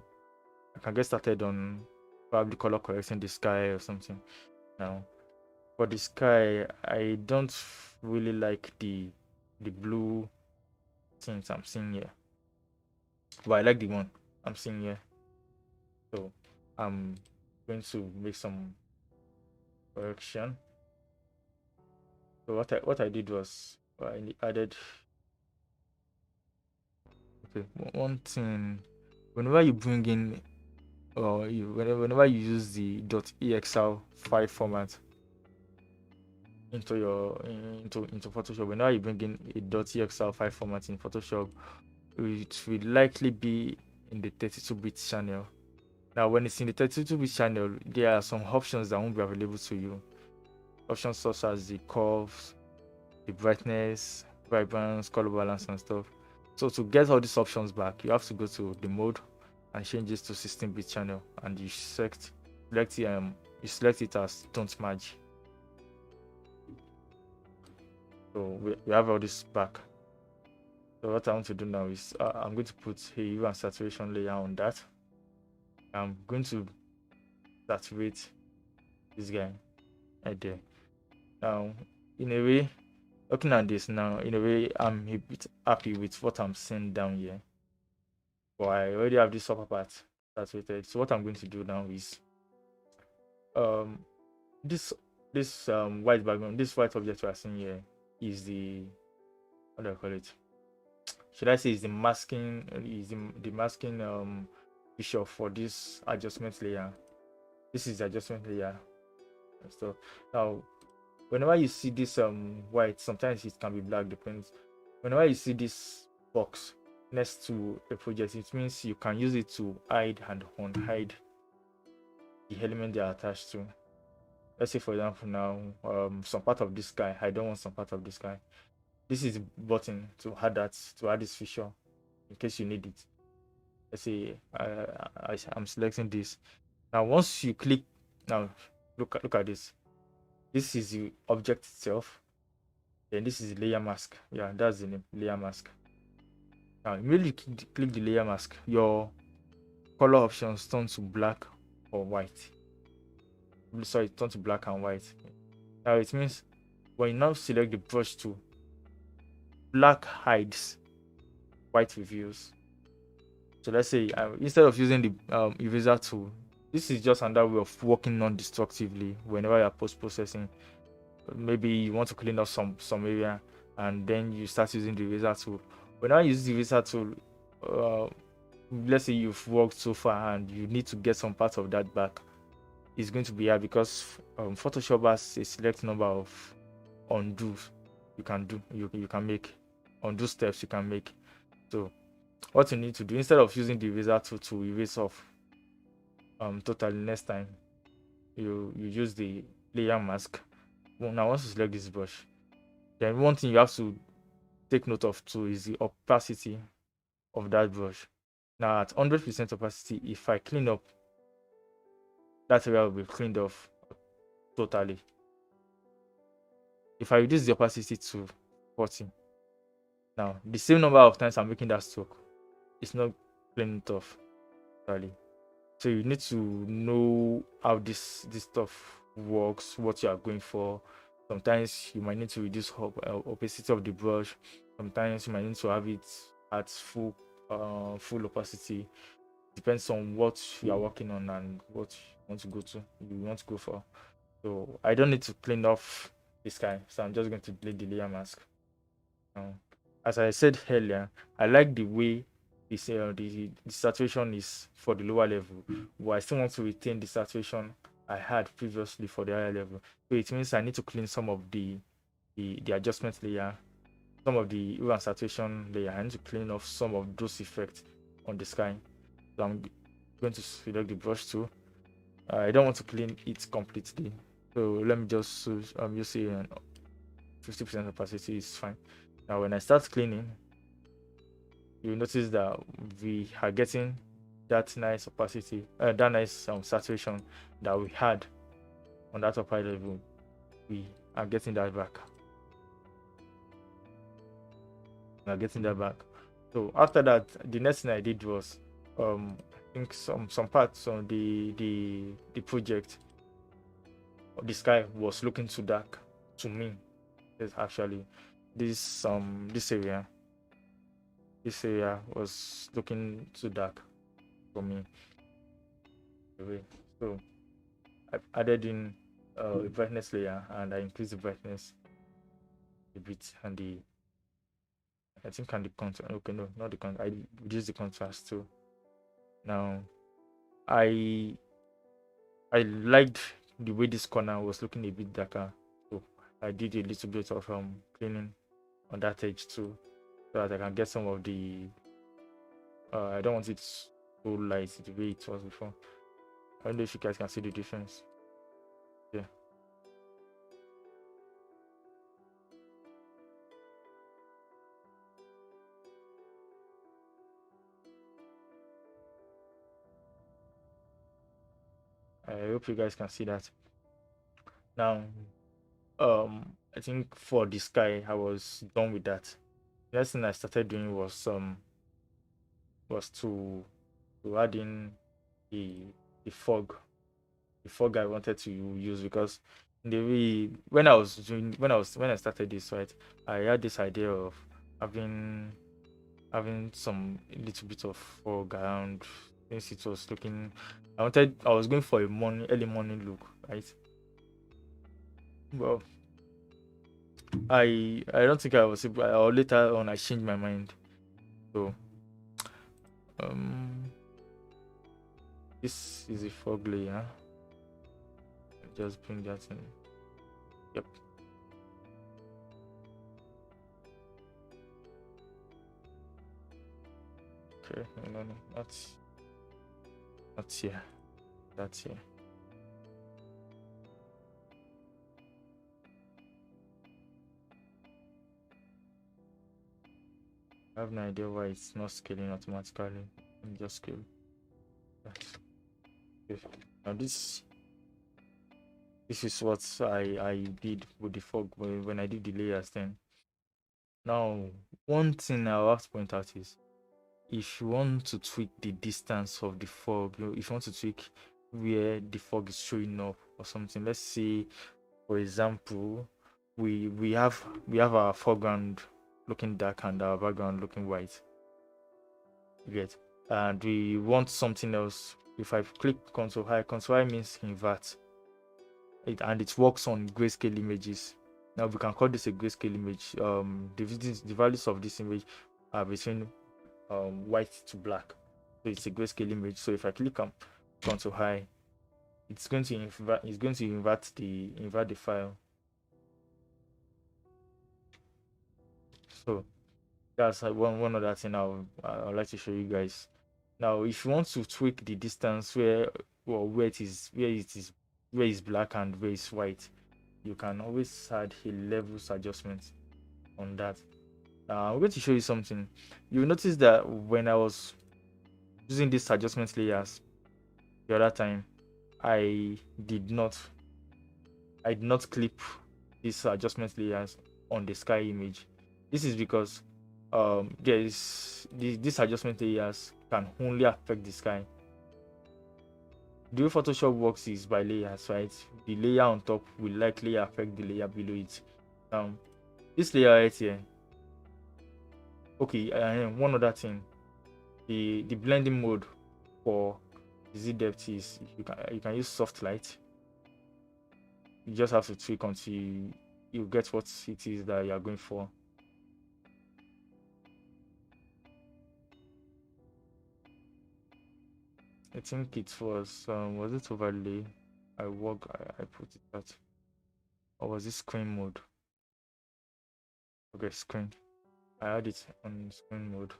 probably color correcting the sky or something. Now for the sky, I don't really like the blue things I'm seeing here, but I like the one I'm seeing here. So I'm going to make some correction. So what I did was I added. Okay, one thing, whenever you bring in, or whenever you use the .exl file format into Photoshop, whenever you bring in a .exl file format in Photoshop, it will likely be in the 32-bit channel. Now, when it's in the 32-bit channel, there are some options that won't be available to you. Options such as the curves, the brightness, vibrance, color balance, and stuff. So to get all these options back, you have to go to the mode and change this to 16-bit channel, and you select it as don't merge. So we have all this back. So what I want to do now is I'm going to put a hue and saturation layer on that. I'm going to saturate this guy right there. Now, in a way, looking at this now, in a way, I'm a bit happy with what I'm seeing down here. But I already have this upper part saturated. So what I'm going to do now is this white background, this white object we are seeing here is the, what do I call it? Should I say is the masking feature for this adjustment layer. This is the adjustment layer. So now whenever you see this white, sometimes it can be black, depends. Whenever you see this box next to a project, it means you can use it to hide and unhide the element they are attached to. Let's say, for example, now some part of this guy, I don't want some part of this guy. This is the button to add this feature in case you need it. Let's say I'm selecting this. Now once you click, now look at this. This is the object itself. Then this is the layer mask. Yeah, that's the name, layer mask. Now immediately click the layer mask, your color options turn to black or white. Sorry, turn to black and white. Now it means when you now select the brush tool, black hides, white reveals. So let's say instead of using the eraser tool, this is just another way of working non-destructively whenever you're post-processing. maybe you want to clean up some area, and then you start using the eraser tool. When I use the eraser tool, uh, let's say you've worked so far and you need to get some part of that back, it's going to be hard because Photoshop has a select number of undo you can do, you can make undo steps you can make. So what you need to do, instead of using the eraser tool to erase off totally, next time you use the layer mask. Well, now once you select this brush, then one thing you have to take note of too is the opacity of that brush. Now at 100% opacity, if I clean up, that area will be cleaned off totally. If I reduce the opacity to 40, now the same number of times I'm making that stroke, it's not cleaning it off totally. So you need to know how this stuff works, what you are going for. Sometimes you might need to reduce opacity of the brush. Sometimes you might need to have it at full opacity. Depends on what you are working on and what you want to go for. So I don't need to clean off this guy, so I'm just going to delete the layer mask. As I said earlier, I like the way the saturation is for the lower level, but I still want to retain the saturation I had previously for the higher level. So it means I need to clean some of the adjustment layer, some of the hue and saturation layer. I need to clean off some of those effects on the sky. So I'm going to select the brush tool. I don't want to clean it completely, so let me just use 50% opacity is fine. Now when I start cleaning, you notice that we are getting that nice opacity, that nice saturation that we had on that upper level. We are getting that back. So after that, the next thing I did was I think some parts on the project, the sky was looking too dark to me. It's actually this area was looking too dark for me. So I added in a brightness layer, and I increased the brightness a bit, and I think the contrast. Okay, no, not the contrast. I reduced the contrast too. Now I liked the way this corner was looking a bit darker, so I did a little bit of cleaning on that edge too, so that I can get some of the I don't want it so light the way it was before. I don't know if you guys can see the difference. Yeah. I hope you guys can see that. Now, I think for the sky, I was done with that. The next thing I started doing was to add in the fog. The fog I wanted to use, because in the way when I started this, right, I had this idea of having some little bit of fog around, since it was looking. I was going for a early morning look, right? Well, I don't think I was able, or later on I changed my mind. So this is a fog layer. Just bring that in. Yep. Okay, no, not here. That's here. I have no idea why it's not scaling automatically. Let me just scale that. Okay. Now this is what I did with the fog when I did the layers then. Now, one thing I'll have to point out is, if you want to tweak the distance of the fog, if you want to tweak where the fog is showing up or something, let's say, for example, we have our foreground looking dark and our background looking white. Great. And we want something else. If I click Control I means invert. and it works on grayscale images. Now we can call this a grayscale image. The values of this image are between white to black, so it's a grayscale image. So if I click on Ctrl high, it's going to invert the file. So that's one other thing I'd like to show you guys. Now, if you want to tweak the distance where it is black and where it's white, you can always add a levels adjustment on that. Now, I'm going to show you something. You'll notice that when I was using these adjustment layers the other time, I did not clip these adjustment layers on the sky image. This is because these adjustment layers can only affect the sky. The way Photoshop works is by layers, right? The layer on top will likely affect the layer below it. This layer right here. Okay, one other thing. The blending mode for the Z depth is you can use soft light. You just have to tweak until you get what it is that you are going for. I think it was it overlay? I put it at, or was it screen mode? Okay, screen. I had it on screen mode.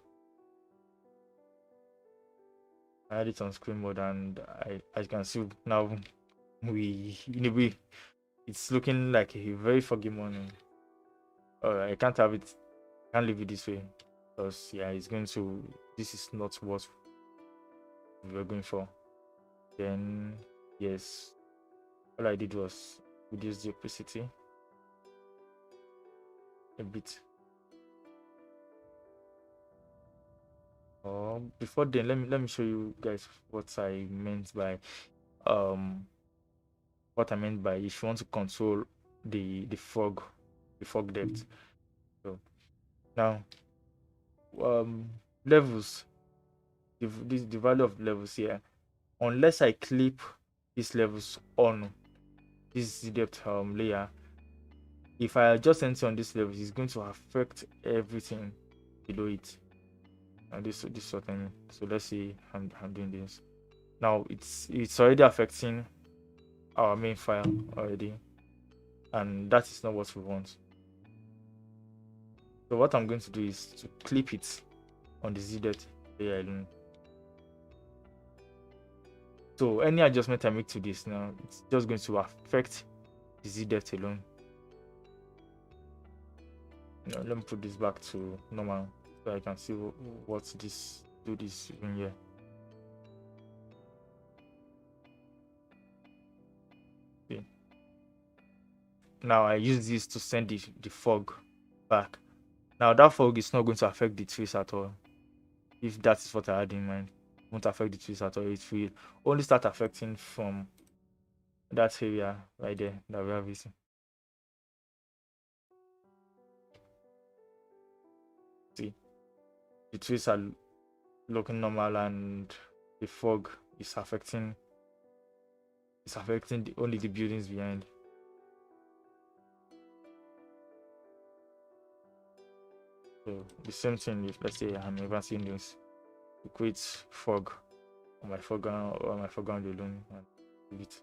I had it on screen mode, and as you can see now, it's looking like a very foggy morning. I can't have it. I can't leave it this way, because yeah, it's going to. This is not what we were going for. Then yes, all I did was reduce the opacity a bit. Before then, let me show you guys what I meant by if you want to control the fog depth. So now levels, the value of levels here, unless I clip these levels on this depth layer, if I adjust anything on this level, it's going to affect everything below it. And this sort of thing. So let's see, I'm doing this now. It's already affecting our main file already, and that is not what we want. So what I'm going to do is to clip it on the Z depth layer alone. So any adjustment I make to this now, it's just going to affect the Z depth alone. Now, let me put this back to normal so I can see what this even here. Okay. Now I use this to send the fog back. Now that fog is not going to affect the trees at all. If that is what I had in mind, it won't affect the trees at all. It will only start affecting from that area right there that we are visiting. See, the trees are looking normal, and the fog is affecting only the buildings behind. So the same thing if, let's say, I'm advancing this, to create fog on my foreground alone, and leave it.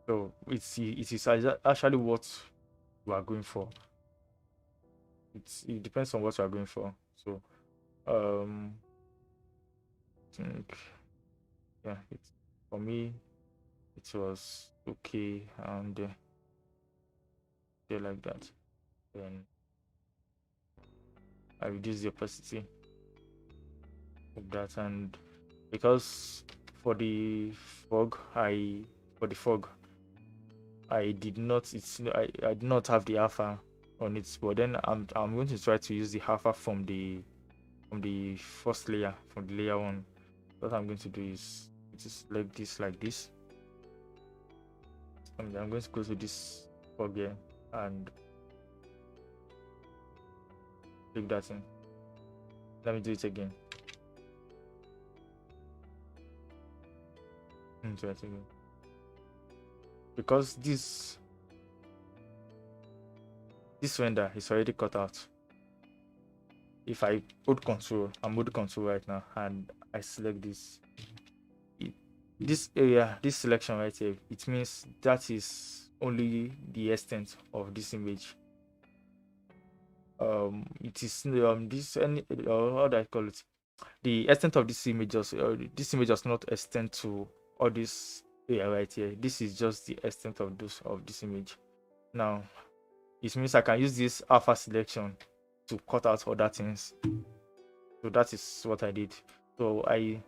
So it is actually what we are going for. It depends on what we are going for. So I think, yeah, for me it was okay, and like that. Then I reduce the opacity of that, and because for the fog I did not I did not have the alpha on it, but then I'm going to try to use the alpha from the first layer, from the layer 1. What I'm going to do is select this like this, and I'm going to go to this fog here and click that in. Let me do it again. into it again. Because this render is already cut out. If I hold control, I'm holding control right now, and I select this, this area, this selection right here, it means that is only the extent of this image. It is this any how do I call it? The extent of this image does not extend to all this area right here. This is just the extent of this image. Now it means I can use this alpha selection to cut out other things. So that is what I did. So I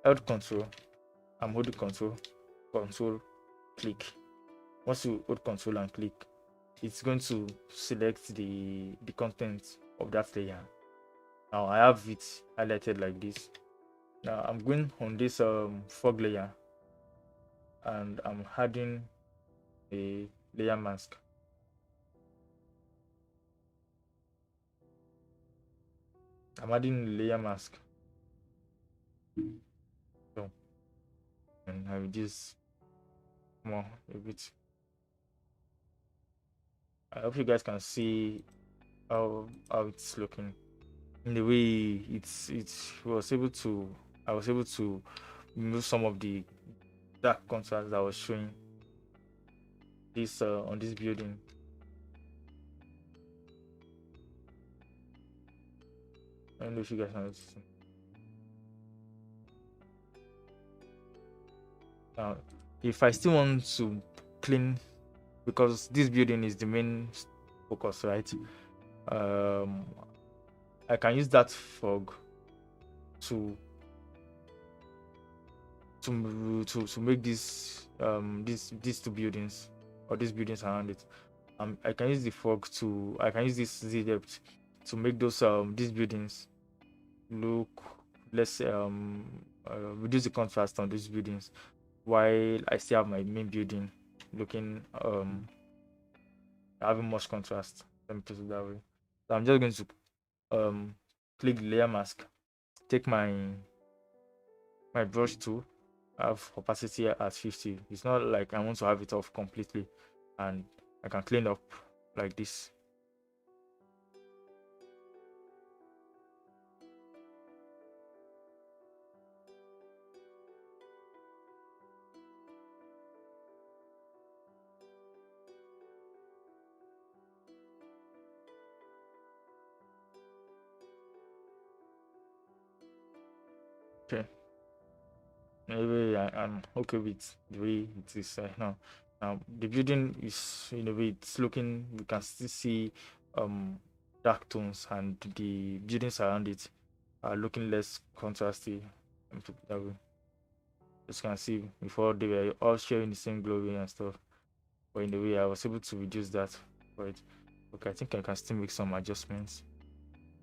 held control. I'm holding control, click. Once you hold control and click, it's going to select the content of that layer. Now I have it highlighted like this. Now I'm going on this fog layer, and I'm adding a layer mask. I'm adding a layer mask. So, and I reduce more a bit. I hope you guys can see how it's looking. In the way I was able to remove some of the dark contrast that was showing this on this building. I don't know if you guys can see. Now, if I still want to clean, because this building is the main focus, right? I can use that fog to make this these two buildings, or these buildings around it. I can use the fog I can use this Z depth to make those these buildings look less reduce the contrast on these buildings, while I still have my main building looking having much contrast. Let me put it that way. So I'm just going to click the layer mask, take my brush tool, have opacity at 50. It's not like I want to have it off completely, and I can clean up like this. Okay. Maybe I'm okay with the way it is now. Now the building is in a way it's looking. We can still see dark tones, and the buildings around it are looking less contrasty. Let me put it that way. As you can see, before they were all sharing the same glory and stuff, but in a way I was able to reduce that for it. Okay, I think I can still make some adjustments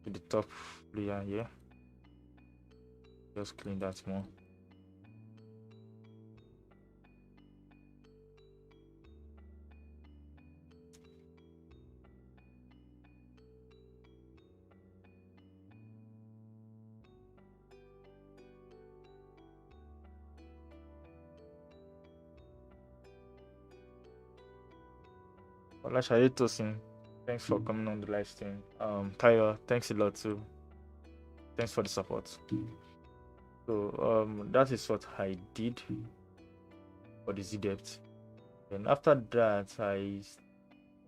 to the top layer here. Just clean that more. Tosin, thanks for coming on the live stream. Tyler, thanks a lot too. Thanks for the support. So that is what I did for the Z depth. And after that, I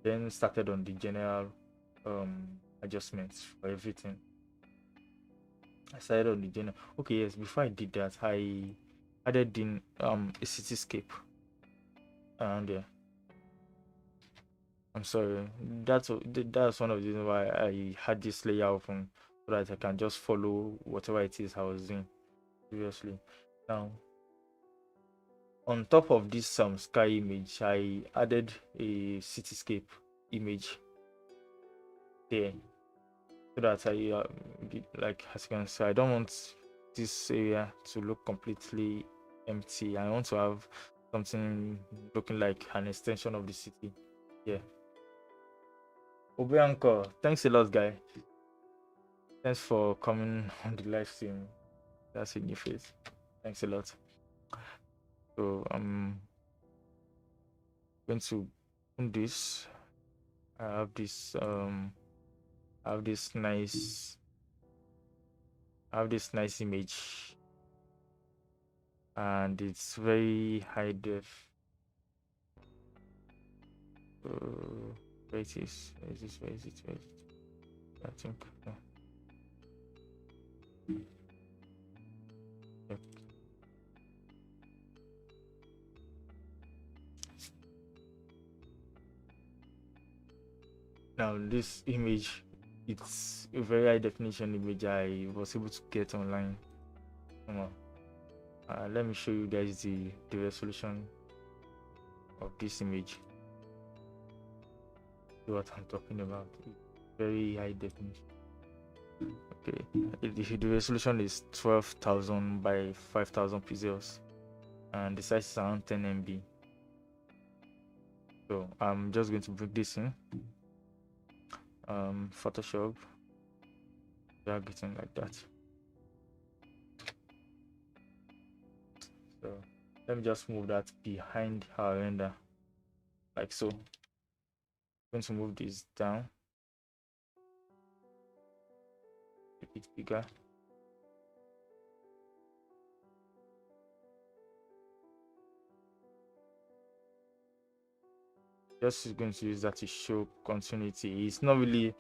then started on the general adjustments for everything. I started on the general. Okay, yes. Before I did that, I added in a cityscape around there. I'm sorry. That's one of the reasons why I had this layer open, so that I can just follow whatever it is I was doing previously. Now, on top of this sky image, I added a cityscape image there, so that I like, as you can see, I don't want this area to look completely empty. I want to have something looking like an extension of the city. Yeah. Obianko, thanks a lot, guy. Thanks for coming on the live stream. That's a new face. Thanks a lot. So I'm going to open this. I have this nice image, and it's very high def. Where it is? Where is this? Where is it? Where is it? I think. Yep. Now this image, it's a very high definition image I was able to get online. Let me show you guys the resolution of this image. See what I'm talking about. It's very high definition. Okay, the resolution is 12,000 by 5,000 pixels, and the size is around 10 MB. So I'm just going to bring this in. Photoshop, drag it in like that. So let me just move that behind our render, like so. I'm going to move this down, a bit bigger. Just going to use that to show continuity. It's not really,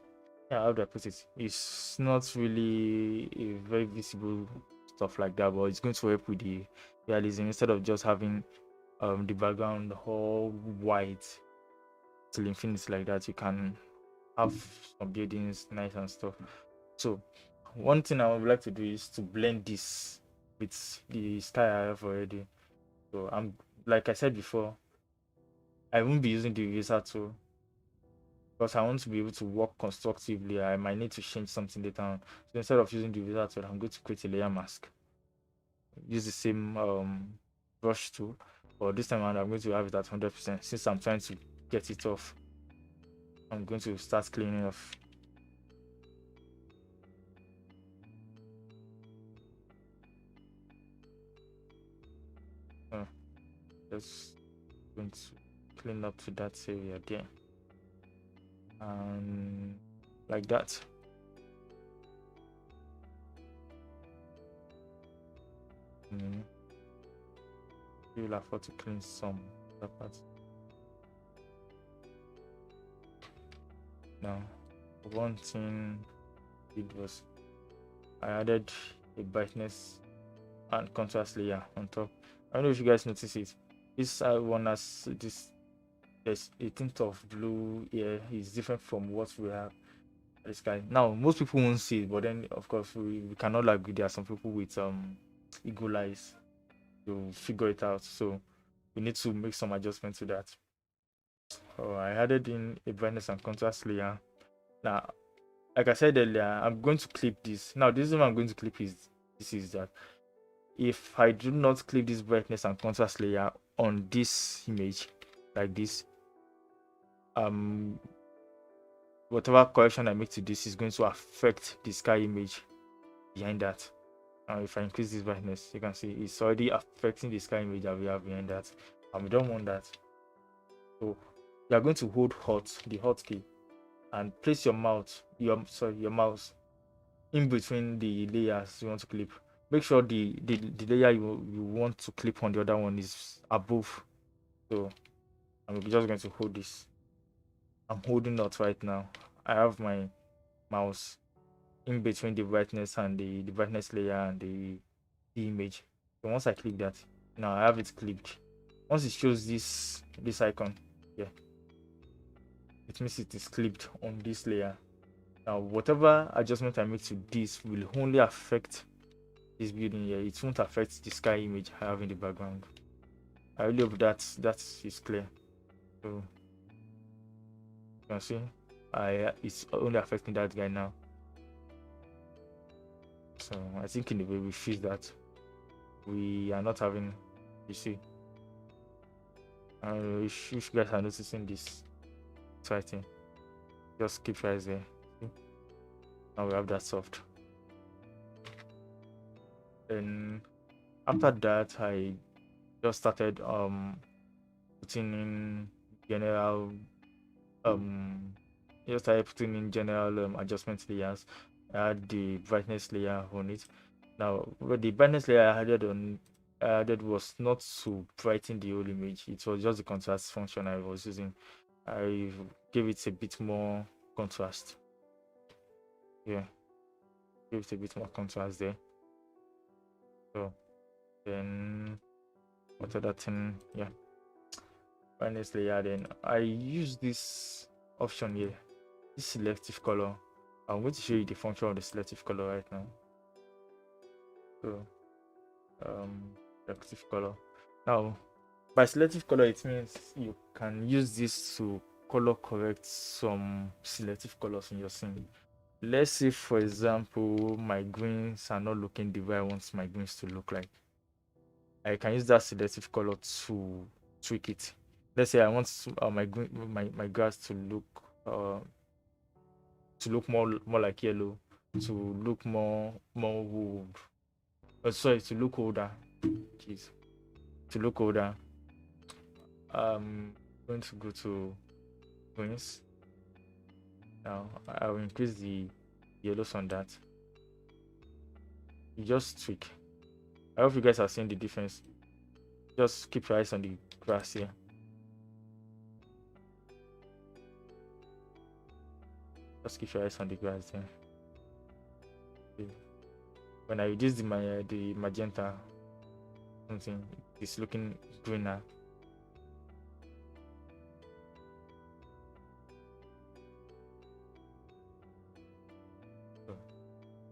how do I put it? It's not really a very visible stuff like that, but it's going to help with the realism. Instead of just having the background all white till infinity like that, you can have some buildings nice and stuff. So one thing I would like to do is to blend this with the style I have already. So I'm, like I said before, I won't be using the eraser tool because I want to be able to work constructively. I might need to change something later on. So instead of using the eraser tool, I'm going to create a layer mask. Use the same brush tool, but this time around I'm going to have it at 100%. Since I'm trying to get it off, I'm going to start cleaning off. Just going to clean up to that area there, and like that. You'll have to clean some other parts. Now, one thing it was, I added a brightness and contrast layer on top. I don't know if you guys notice it. This one has this, there's a tint of blue here. It's different from what we have this guy. Now most people won't see it, but then of course we cannot agree. There are some people with eagle eyes to figure it out, so we need to make some adjustment to that. I added in a brightness and contrast layer. Now, like I said earlier, I'm going to clip this. Now this is what I'm going to clip is that if I do not clip this brightness and contrast layer on this image like this, whatever correction I make to this is going to affect the sky image behind that. Now if I increase this brightness, you can see it's already affecting the sky image that we have behind that, and we don't want that. So you are going to hold the hot key, and place your mouse in between the layers you want to clip. Make sure the layer you want to clip on the other one is above. So I'm just going to hold this. I'm holding that right now. I have my mouse in between the brightness and the brightness layer and the image. So once I click that, now I have it clipped. Once it shows this icon, yeah, it means it is clipped on this layer. Now whatever adjustment I make to this will only affect this building here. It won't affect the sky image I have in the background. I really hope that is clear. So you can see it's only affecting that guy now. So I think in the way we fix that, we are not having, you see, if you guys are noticing this exciting, just keep your eyes there. See? Now we have that soft. And after that, I just started putting in general just started putting in general adjustment layers. I had the brightness layer on it. Now, what the brightness layer I added was not to brighten the whole image. It was just the contrast function I was using. I gave it a bit more contrast. Yeah, give it a bit more contrast there. So then what other thing? Yeah, brightness layer. Then I use this option here, this selective color. I'm going to show you the function of the selective color right now. So selective color. Now, by selective color, it means you can use this to color correct some selective colors in your scene. Let's say, for example, my greens are not looking the way I want my greens to look like. I can use that selective color to tweak it. Let's say I want my grass to look more like yellow, to look more old. Sorry, to look older. Jeez, to look older. I'm going to go to greens. Now I'll increase the yellows on that. You just tweak. I hope you guys are seeing the difference. Just keep your eyes on the grass here. Just keep your eyes on the grass there. Okay. When I reduce the magenta, something is looking greener. So,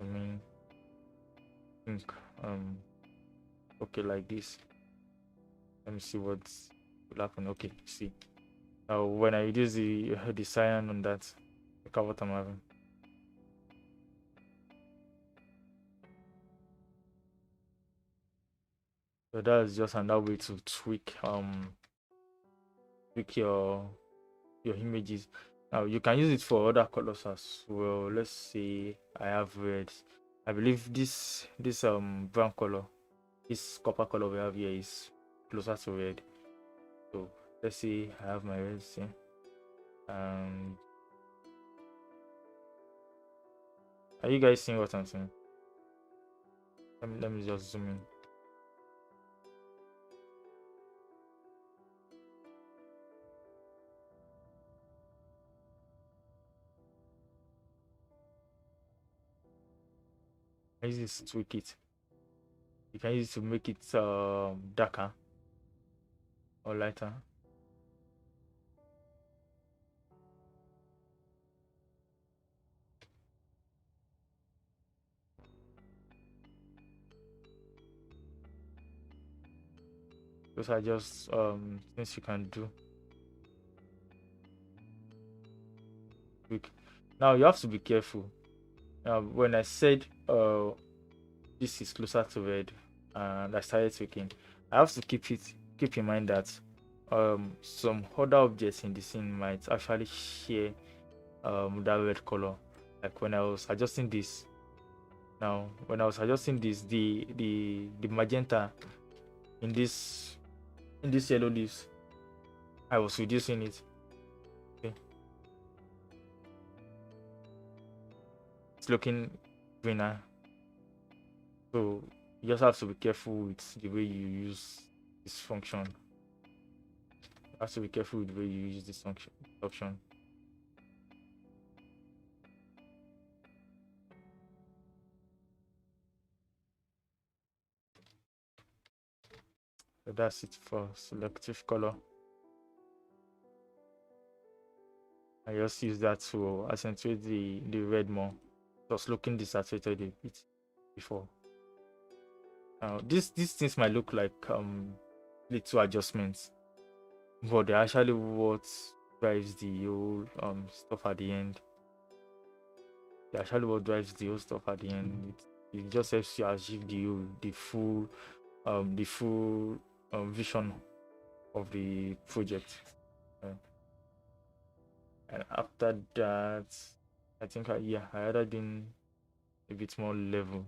I mean, think okay, like this. Let me see what will happen. Okay, see. Now when I reduce the cyan on that, look at what I'm having. So that's just another way to tweak your images. Now you can use it for other colors as well. Let's say I have red. I believe this brown color, this copper color we have here is closer to red. So let's say I have my reds here, and are you guys seeing what I'm saying? Let me just zoom in. I use this to tweak it. You can use it to make it darker or lighter. Those are just things you can do. Now you have to be careful. When I said this is closer to red and I started tweaking, I have to keep in mind that some other objects in the scene might actually share that red color. Like when I was adjusting this, the magenta in this yellow leaves, I was reducing it. Okay, it's looking greener. So you just have to be careful with the way you use this function. You have to be careful with the way you use this function option. So that's it for selective color. I just use that to accentuate the red more. It was looking desaturated a bit before. Now these things might look like little adjustments, but they're actually what drives the whole stuff at the end. They're actually what drives the whole stuff at the end. It just helps you achieve the full vision of the project. And after that, I think I added in a bit more level.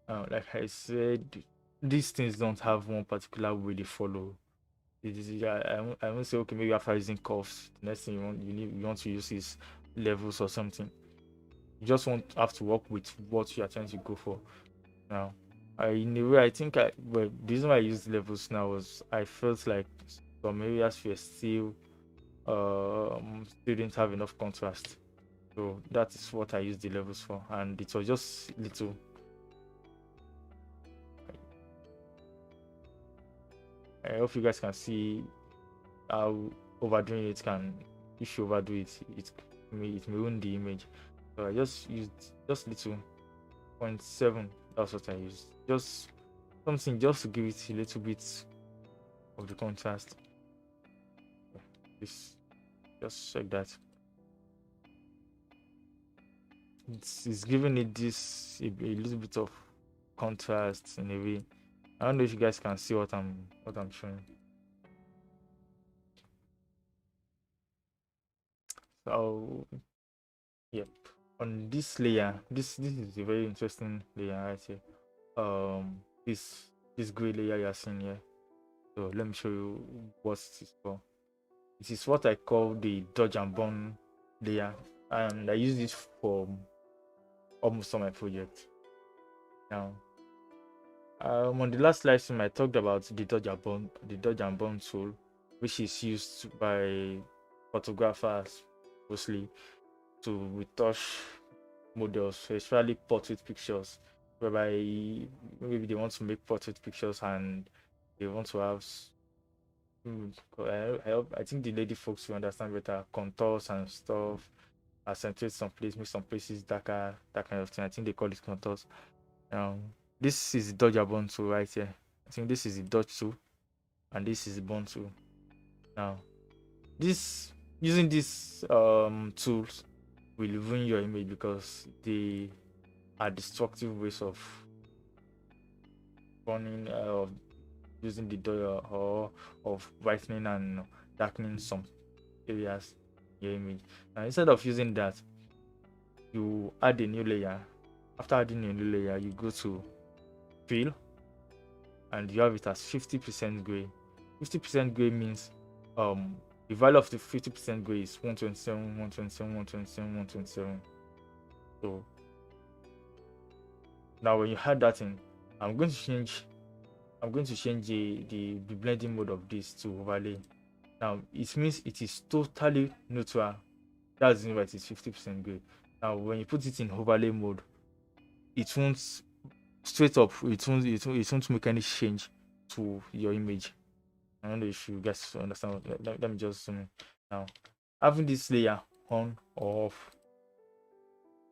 Like I said, these things don't have one particular way they follow. I won't say okay, maybe after using curves, the next thing you want to use is levels or something. You just won't have to work with what you are trying to go for. Now, in a way, I think well, the reason why I used levels now was I felt like some areas were still didn't have enough contrast. So that is what I used the levels for, and it was just little. I hope you guys can see how overdoing it can. If you overdo it, it may ruin the image. So I just used just little 0.7. That's what I used. Just something just to give it a little bit of the contrast. Just check that. It's giving it this a little bit of contrast in a way. I don't know if you guys can see what I'm showing. So yep. On this layer, this is a very interesting layer right here. This gray layer you're seeing here. So let me show you what it is for. It is what I call the dodge and burn layer, and I use this for almost all my projects. Now, on the last live stream, I talked about the dodge and burn tool, which is used by photographers mostly to retouch models, especially portrait pictures, whereby maybe they want to make portrait pictures and they want to have. I think the lady folks will understand better contours and stuff, accentuate some place, make some places darker, that kind of thing. I think they call it contours. This is the dodge and burn tool right here. I think this is the dodge tool, and this is the burn tool. Now, using these tools will ruin your image because they are destructive ways of burning using the dodge or of brightening and darkening some areas in your image. Now, instead of using that, you add a new layer. After adding a new layer, you go to fill and you have it as 50% gray. 50% gray means the value of the 50% gray is 127, 127, 127, 127. So now when you add that in, I'm going to change the blending mode of this to overlay. Now it means it is totally neutral. That's why it is 50% gray. Now when you put it in overlay mode, it won't straight up, it won't make any change to your image. I don't know if you guys understand. Let me just zoom in. Now, having this layer on or off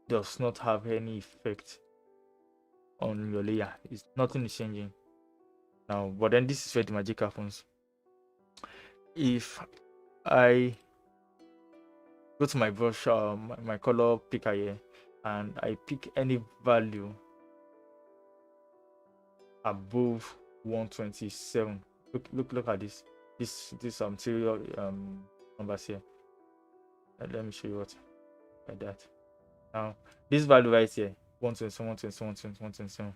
does not have any effect on your layer. Nothing is changing. Now, but then this is where the magic happens. If I go to my brush, my color picker here, and I pick any value above 127. Look at this. This serial numbers here. Let me show you what like that. Now this value right here, 127, 127, 127.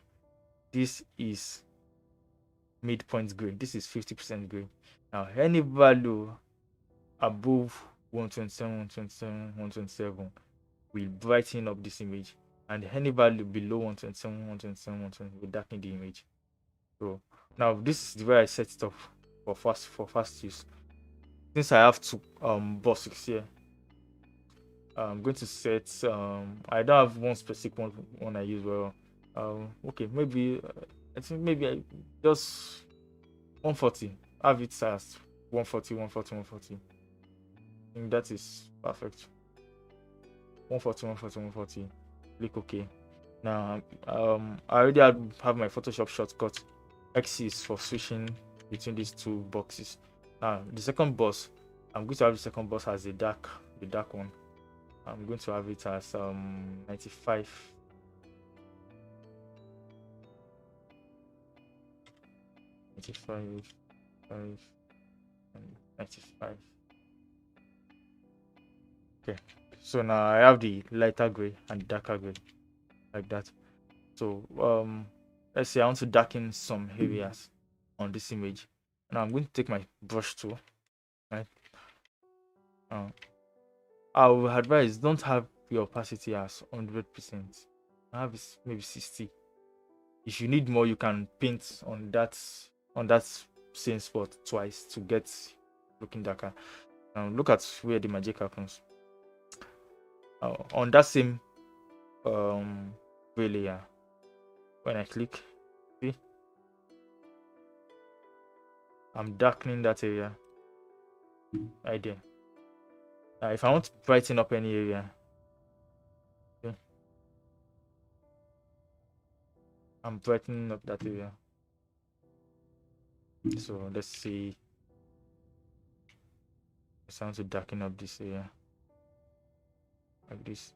This is midpoint gray. This is 50% gray. Now any value above 127, 127, 127 will brighten up this image, and any value below 127, 127, 127 will darken the image. So now this is the way I set it up for fast use. Since I have two buttons here, I'm going to set I don't have one specific one I use. Well, okay, maybe I think maybe I just 140. Have it as 140, 140, 140. I think that is perfect. 140, 140, 140. Click OK. Now I already have my Photoshop shortcut. X is for switching between these two boxes. Now the second box, I'm going to have the second box as the dark one. I'm going to have it as 95. 95, 95. Okay, so now I have the lighter gray and the darker gray like that. So let's say I want to darken some areas on this image. Now I'm going to take my brush tool, right? I would advise don't have your opacity as 100%. Have it maybe 60. If you need more, you can paint on that same spot twice to get looking darker. Now look at where the magic happens. On that same gray layer, when I click, see, I'm darkening that area right there. If I want to brighten up any area, okay, I'm brightening up that area. So let's see. I want to darken up this area like this.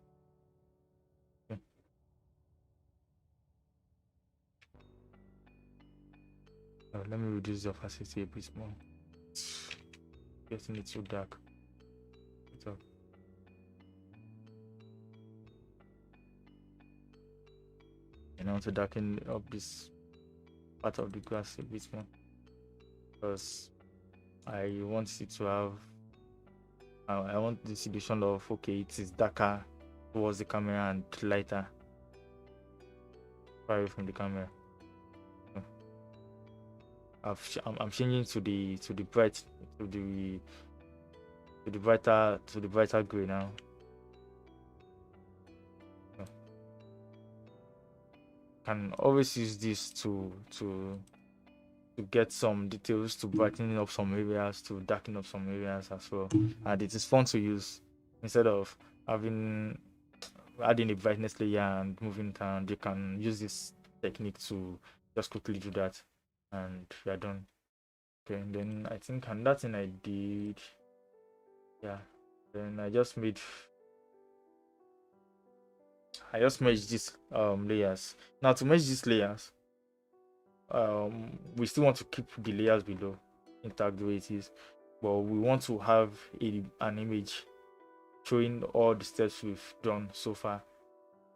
Okay. Let me reduce the opacity a bit more. Getting it too dark. And I want to darken up this part of the grass a bit more because I want it to have. I want this illusion of okay, it is darker towards the camera and lighter far away from the camera. I'm changing to the brighter gray now. Can always use this to get some details, to brighten up some areas, to darken up some areas as well. And it is fun to use instead of adding a brightness layer and moving it around. You can use this technique to just quickly do that and we are done. Okay, and then I think another thing I did, yeah, then I just merged these layers. Now to merge these layers, we still want to keep the layers below intact the way it is, but we want to have an image showing all the steps we've done so far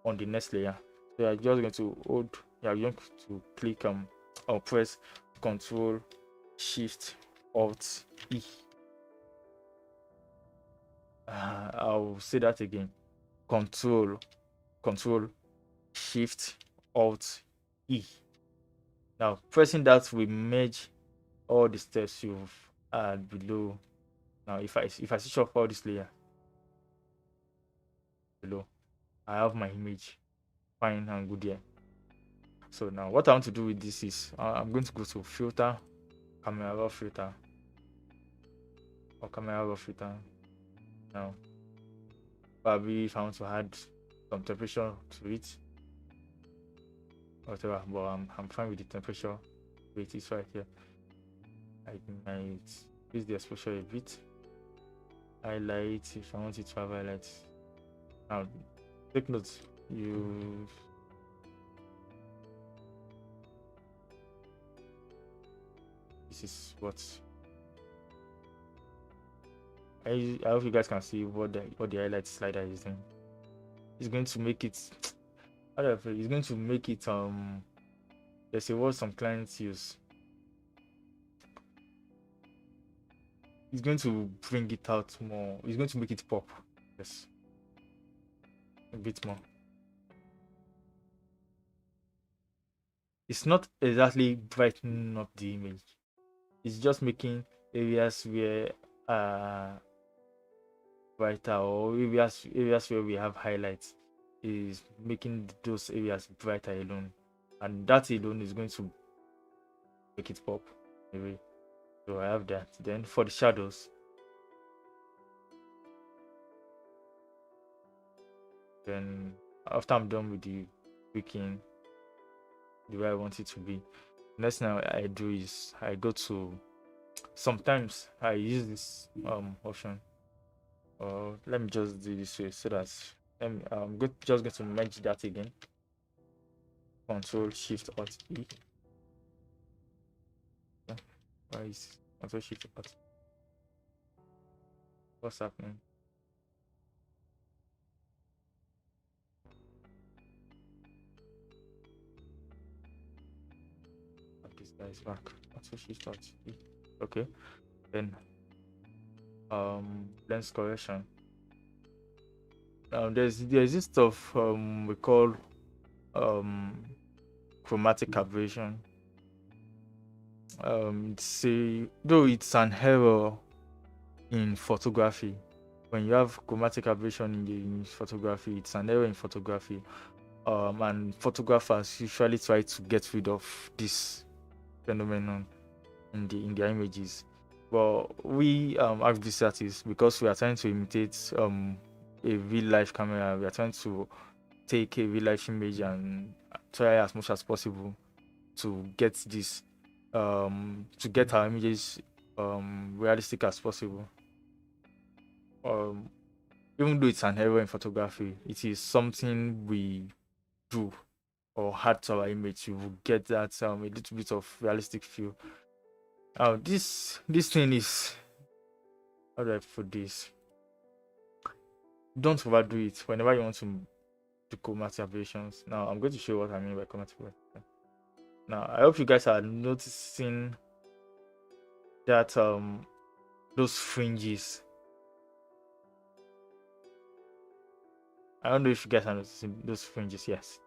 on the next layer. So you're just going to you're going to click or press Control Shift Alt E. I'll say that again. Control Shift Alt E. Now pressing that will merge all the steps you've had below. Now if I switch off all this layer below, I have my image fine and good here. So now what I want to do with this is I'm going to go to Filter, Camera Raw Filter, or Camera Raw Filter. Now probably if I want to add some temperature to it, whatever, but I'm fine with the temperature. Wait, it's right here. I might increase the exposure a bit. Highlight if I want it to have highlights. Now take note, this is what I hope you guys can see what the highlight slider is doing. It's going to make it it's going to make it there's a word some clients use. It's going to bring it out more. It's going to make it pop. Yes. A bit more. It's not exactly brightening up the image. It's just making areas where brighter, or areas where we have highlights, is making those areas brighter alone, and that alone is going to make it pop anyway. So I have that. Then for the shadows, then after I'm done with the tweaking the way I want it to be, next thing I do is I go to, sometimes I use this option, or let me just do this way so that I'm just going to merge that again. Control Shift Alt E. Why is Control Shift Alt? What's happening? this guy is back. That's what she starts. Okay. Then lens correction. There's this stuff we call um chromatic aberration. Though it's an error in photography. When you have chromatic aberration in photography, it's an error in photography. And photographers usually try to get rid of this phenomenon in their images. But we Archviz artists, because we are trying to imitate a real life camera, we are trying to take a real life image and try as much as possible to get this to get our images realistic as possible. Um, Even though it's an error in photography, it is something we do or add to our image. You will get that a little bit of realistic feel. This thing is, how do I put this? Don't overdo it whenever you want to do chromatic aberrations. Now I'm going to show you what I mean by chromatic aberration. Now I hope you guys are noticing that those fringes. I don't know if you guys are noticing those fringes. Yes.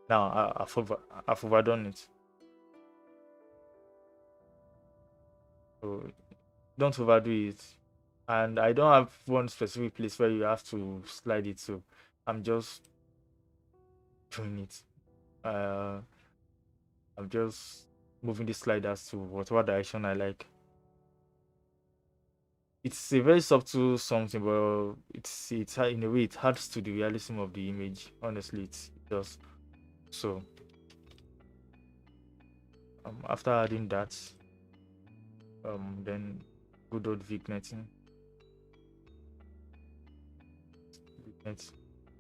Now I've overdone it. So don't overdo it. And I don't have one specific place where you have to slide it. So I'm just doing it. I'm just moving the sliders to whatever direction I like. It's a very subtle something, but it's in a way it adds to the realism of the image. Honestly, it does. So after adding that, then good old vignetting.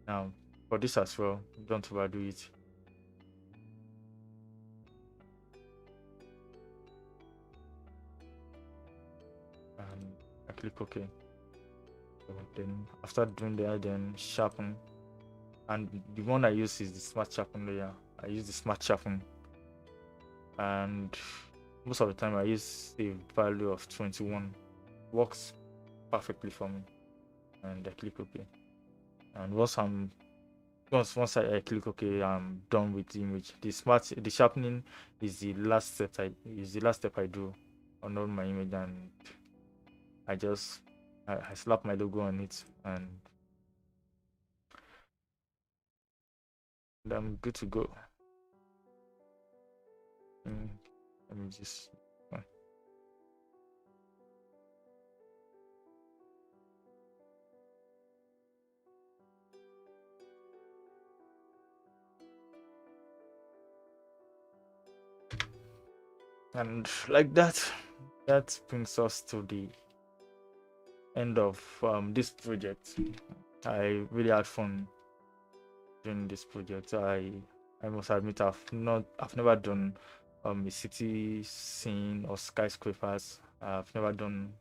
Now for this as well, don't overdo it. And I click OK. So then after doing that, then sharpen. And the one I use is the smart sharpen layer. I use the smart sharpen, and most of the time I use a value of 21. Works perfectly for me. And I click OK. And once I click OK, I'm done with the image. The sharpening is the last step I do on all my image, and I slap my logo on it, and I'm good to go. Let me just and like that brings us to the end of this project. I really had fun doing this project. I must admit I've never done a city scene or skyscrapers. I've never done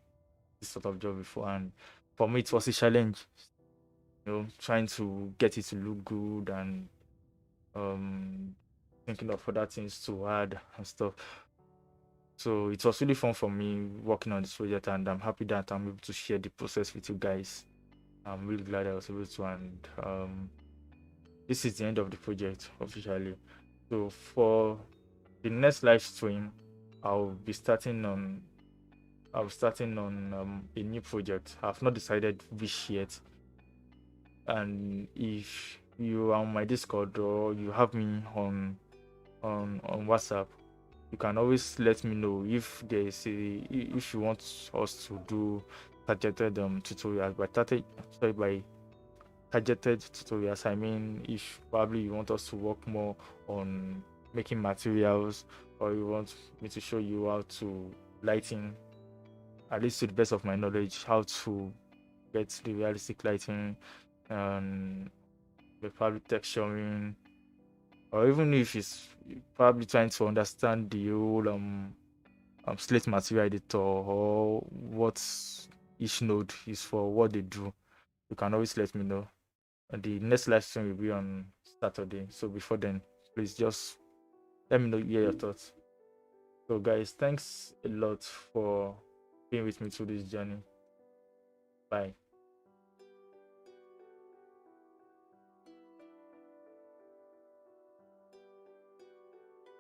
this sort of job before, and for me it was a challenge. Trying to get it to look good and thinking of other things to add and stuff. So it was really fun for me working on this project, and I'm happy that I'm able to share the process with you guys. I'm really glad I was able to, and this is the end of the project officially. So for the next live stream, I'll starting on a new project. I've not decided which yet, and if you are on my Discord or you have me on WhatsApp, you can always let me know if if you want us to do targeted tutorials. By targeted tutorials, I mean if probably you want us to work more on making materials, or you want me to show you how to lighting, at least to the best of my knowledge, how to get the realistic lighting, and probably texturing, or even if it's probably trying to understand the whole slate material editor, or what each node is for, what they do, you can always let me know. And the next live stream will be on Saturday. So before then, please just let me know your thoughts. So guys, thanks a lot for being with me through this journey. Bye.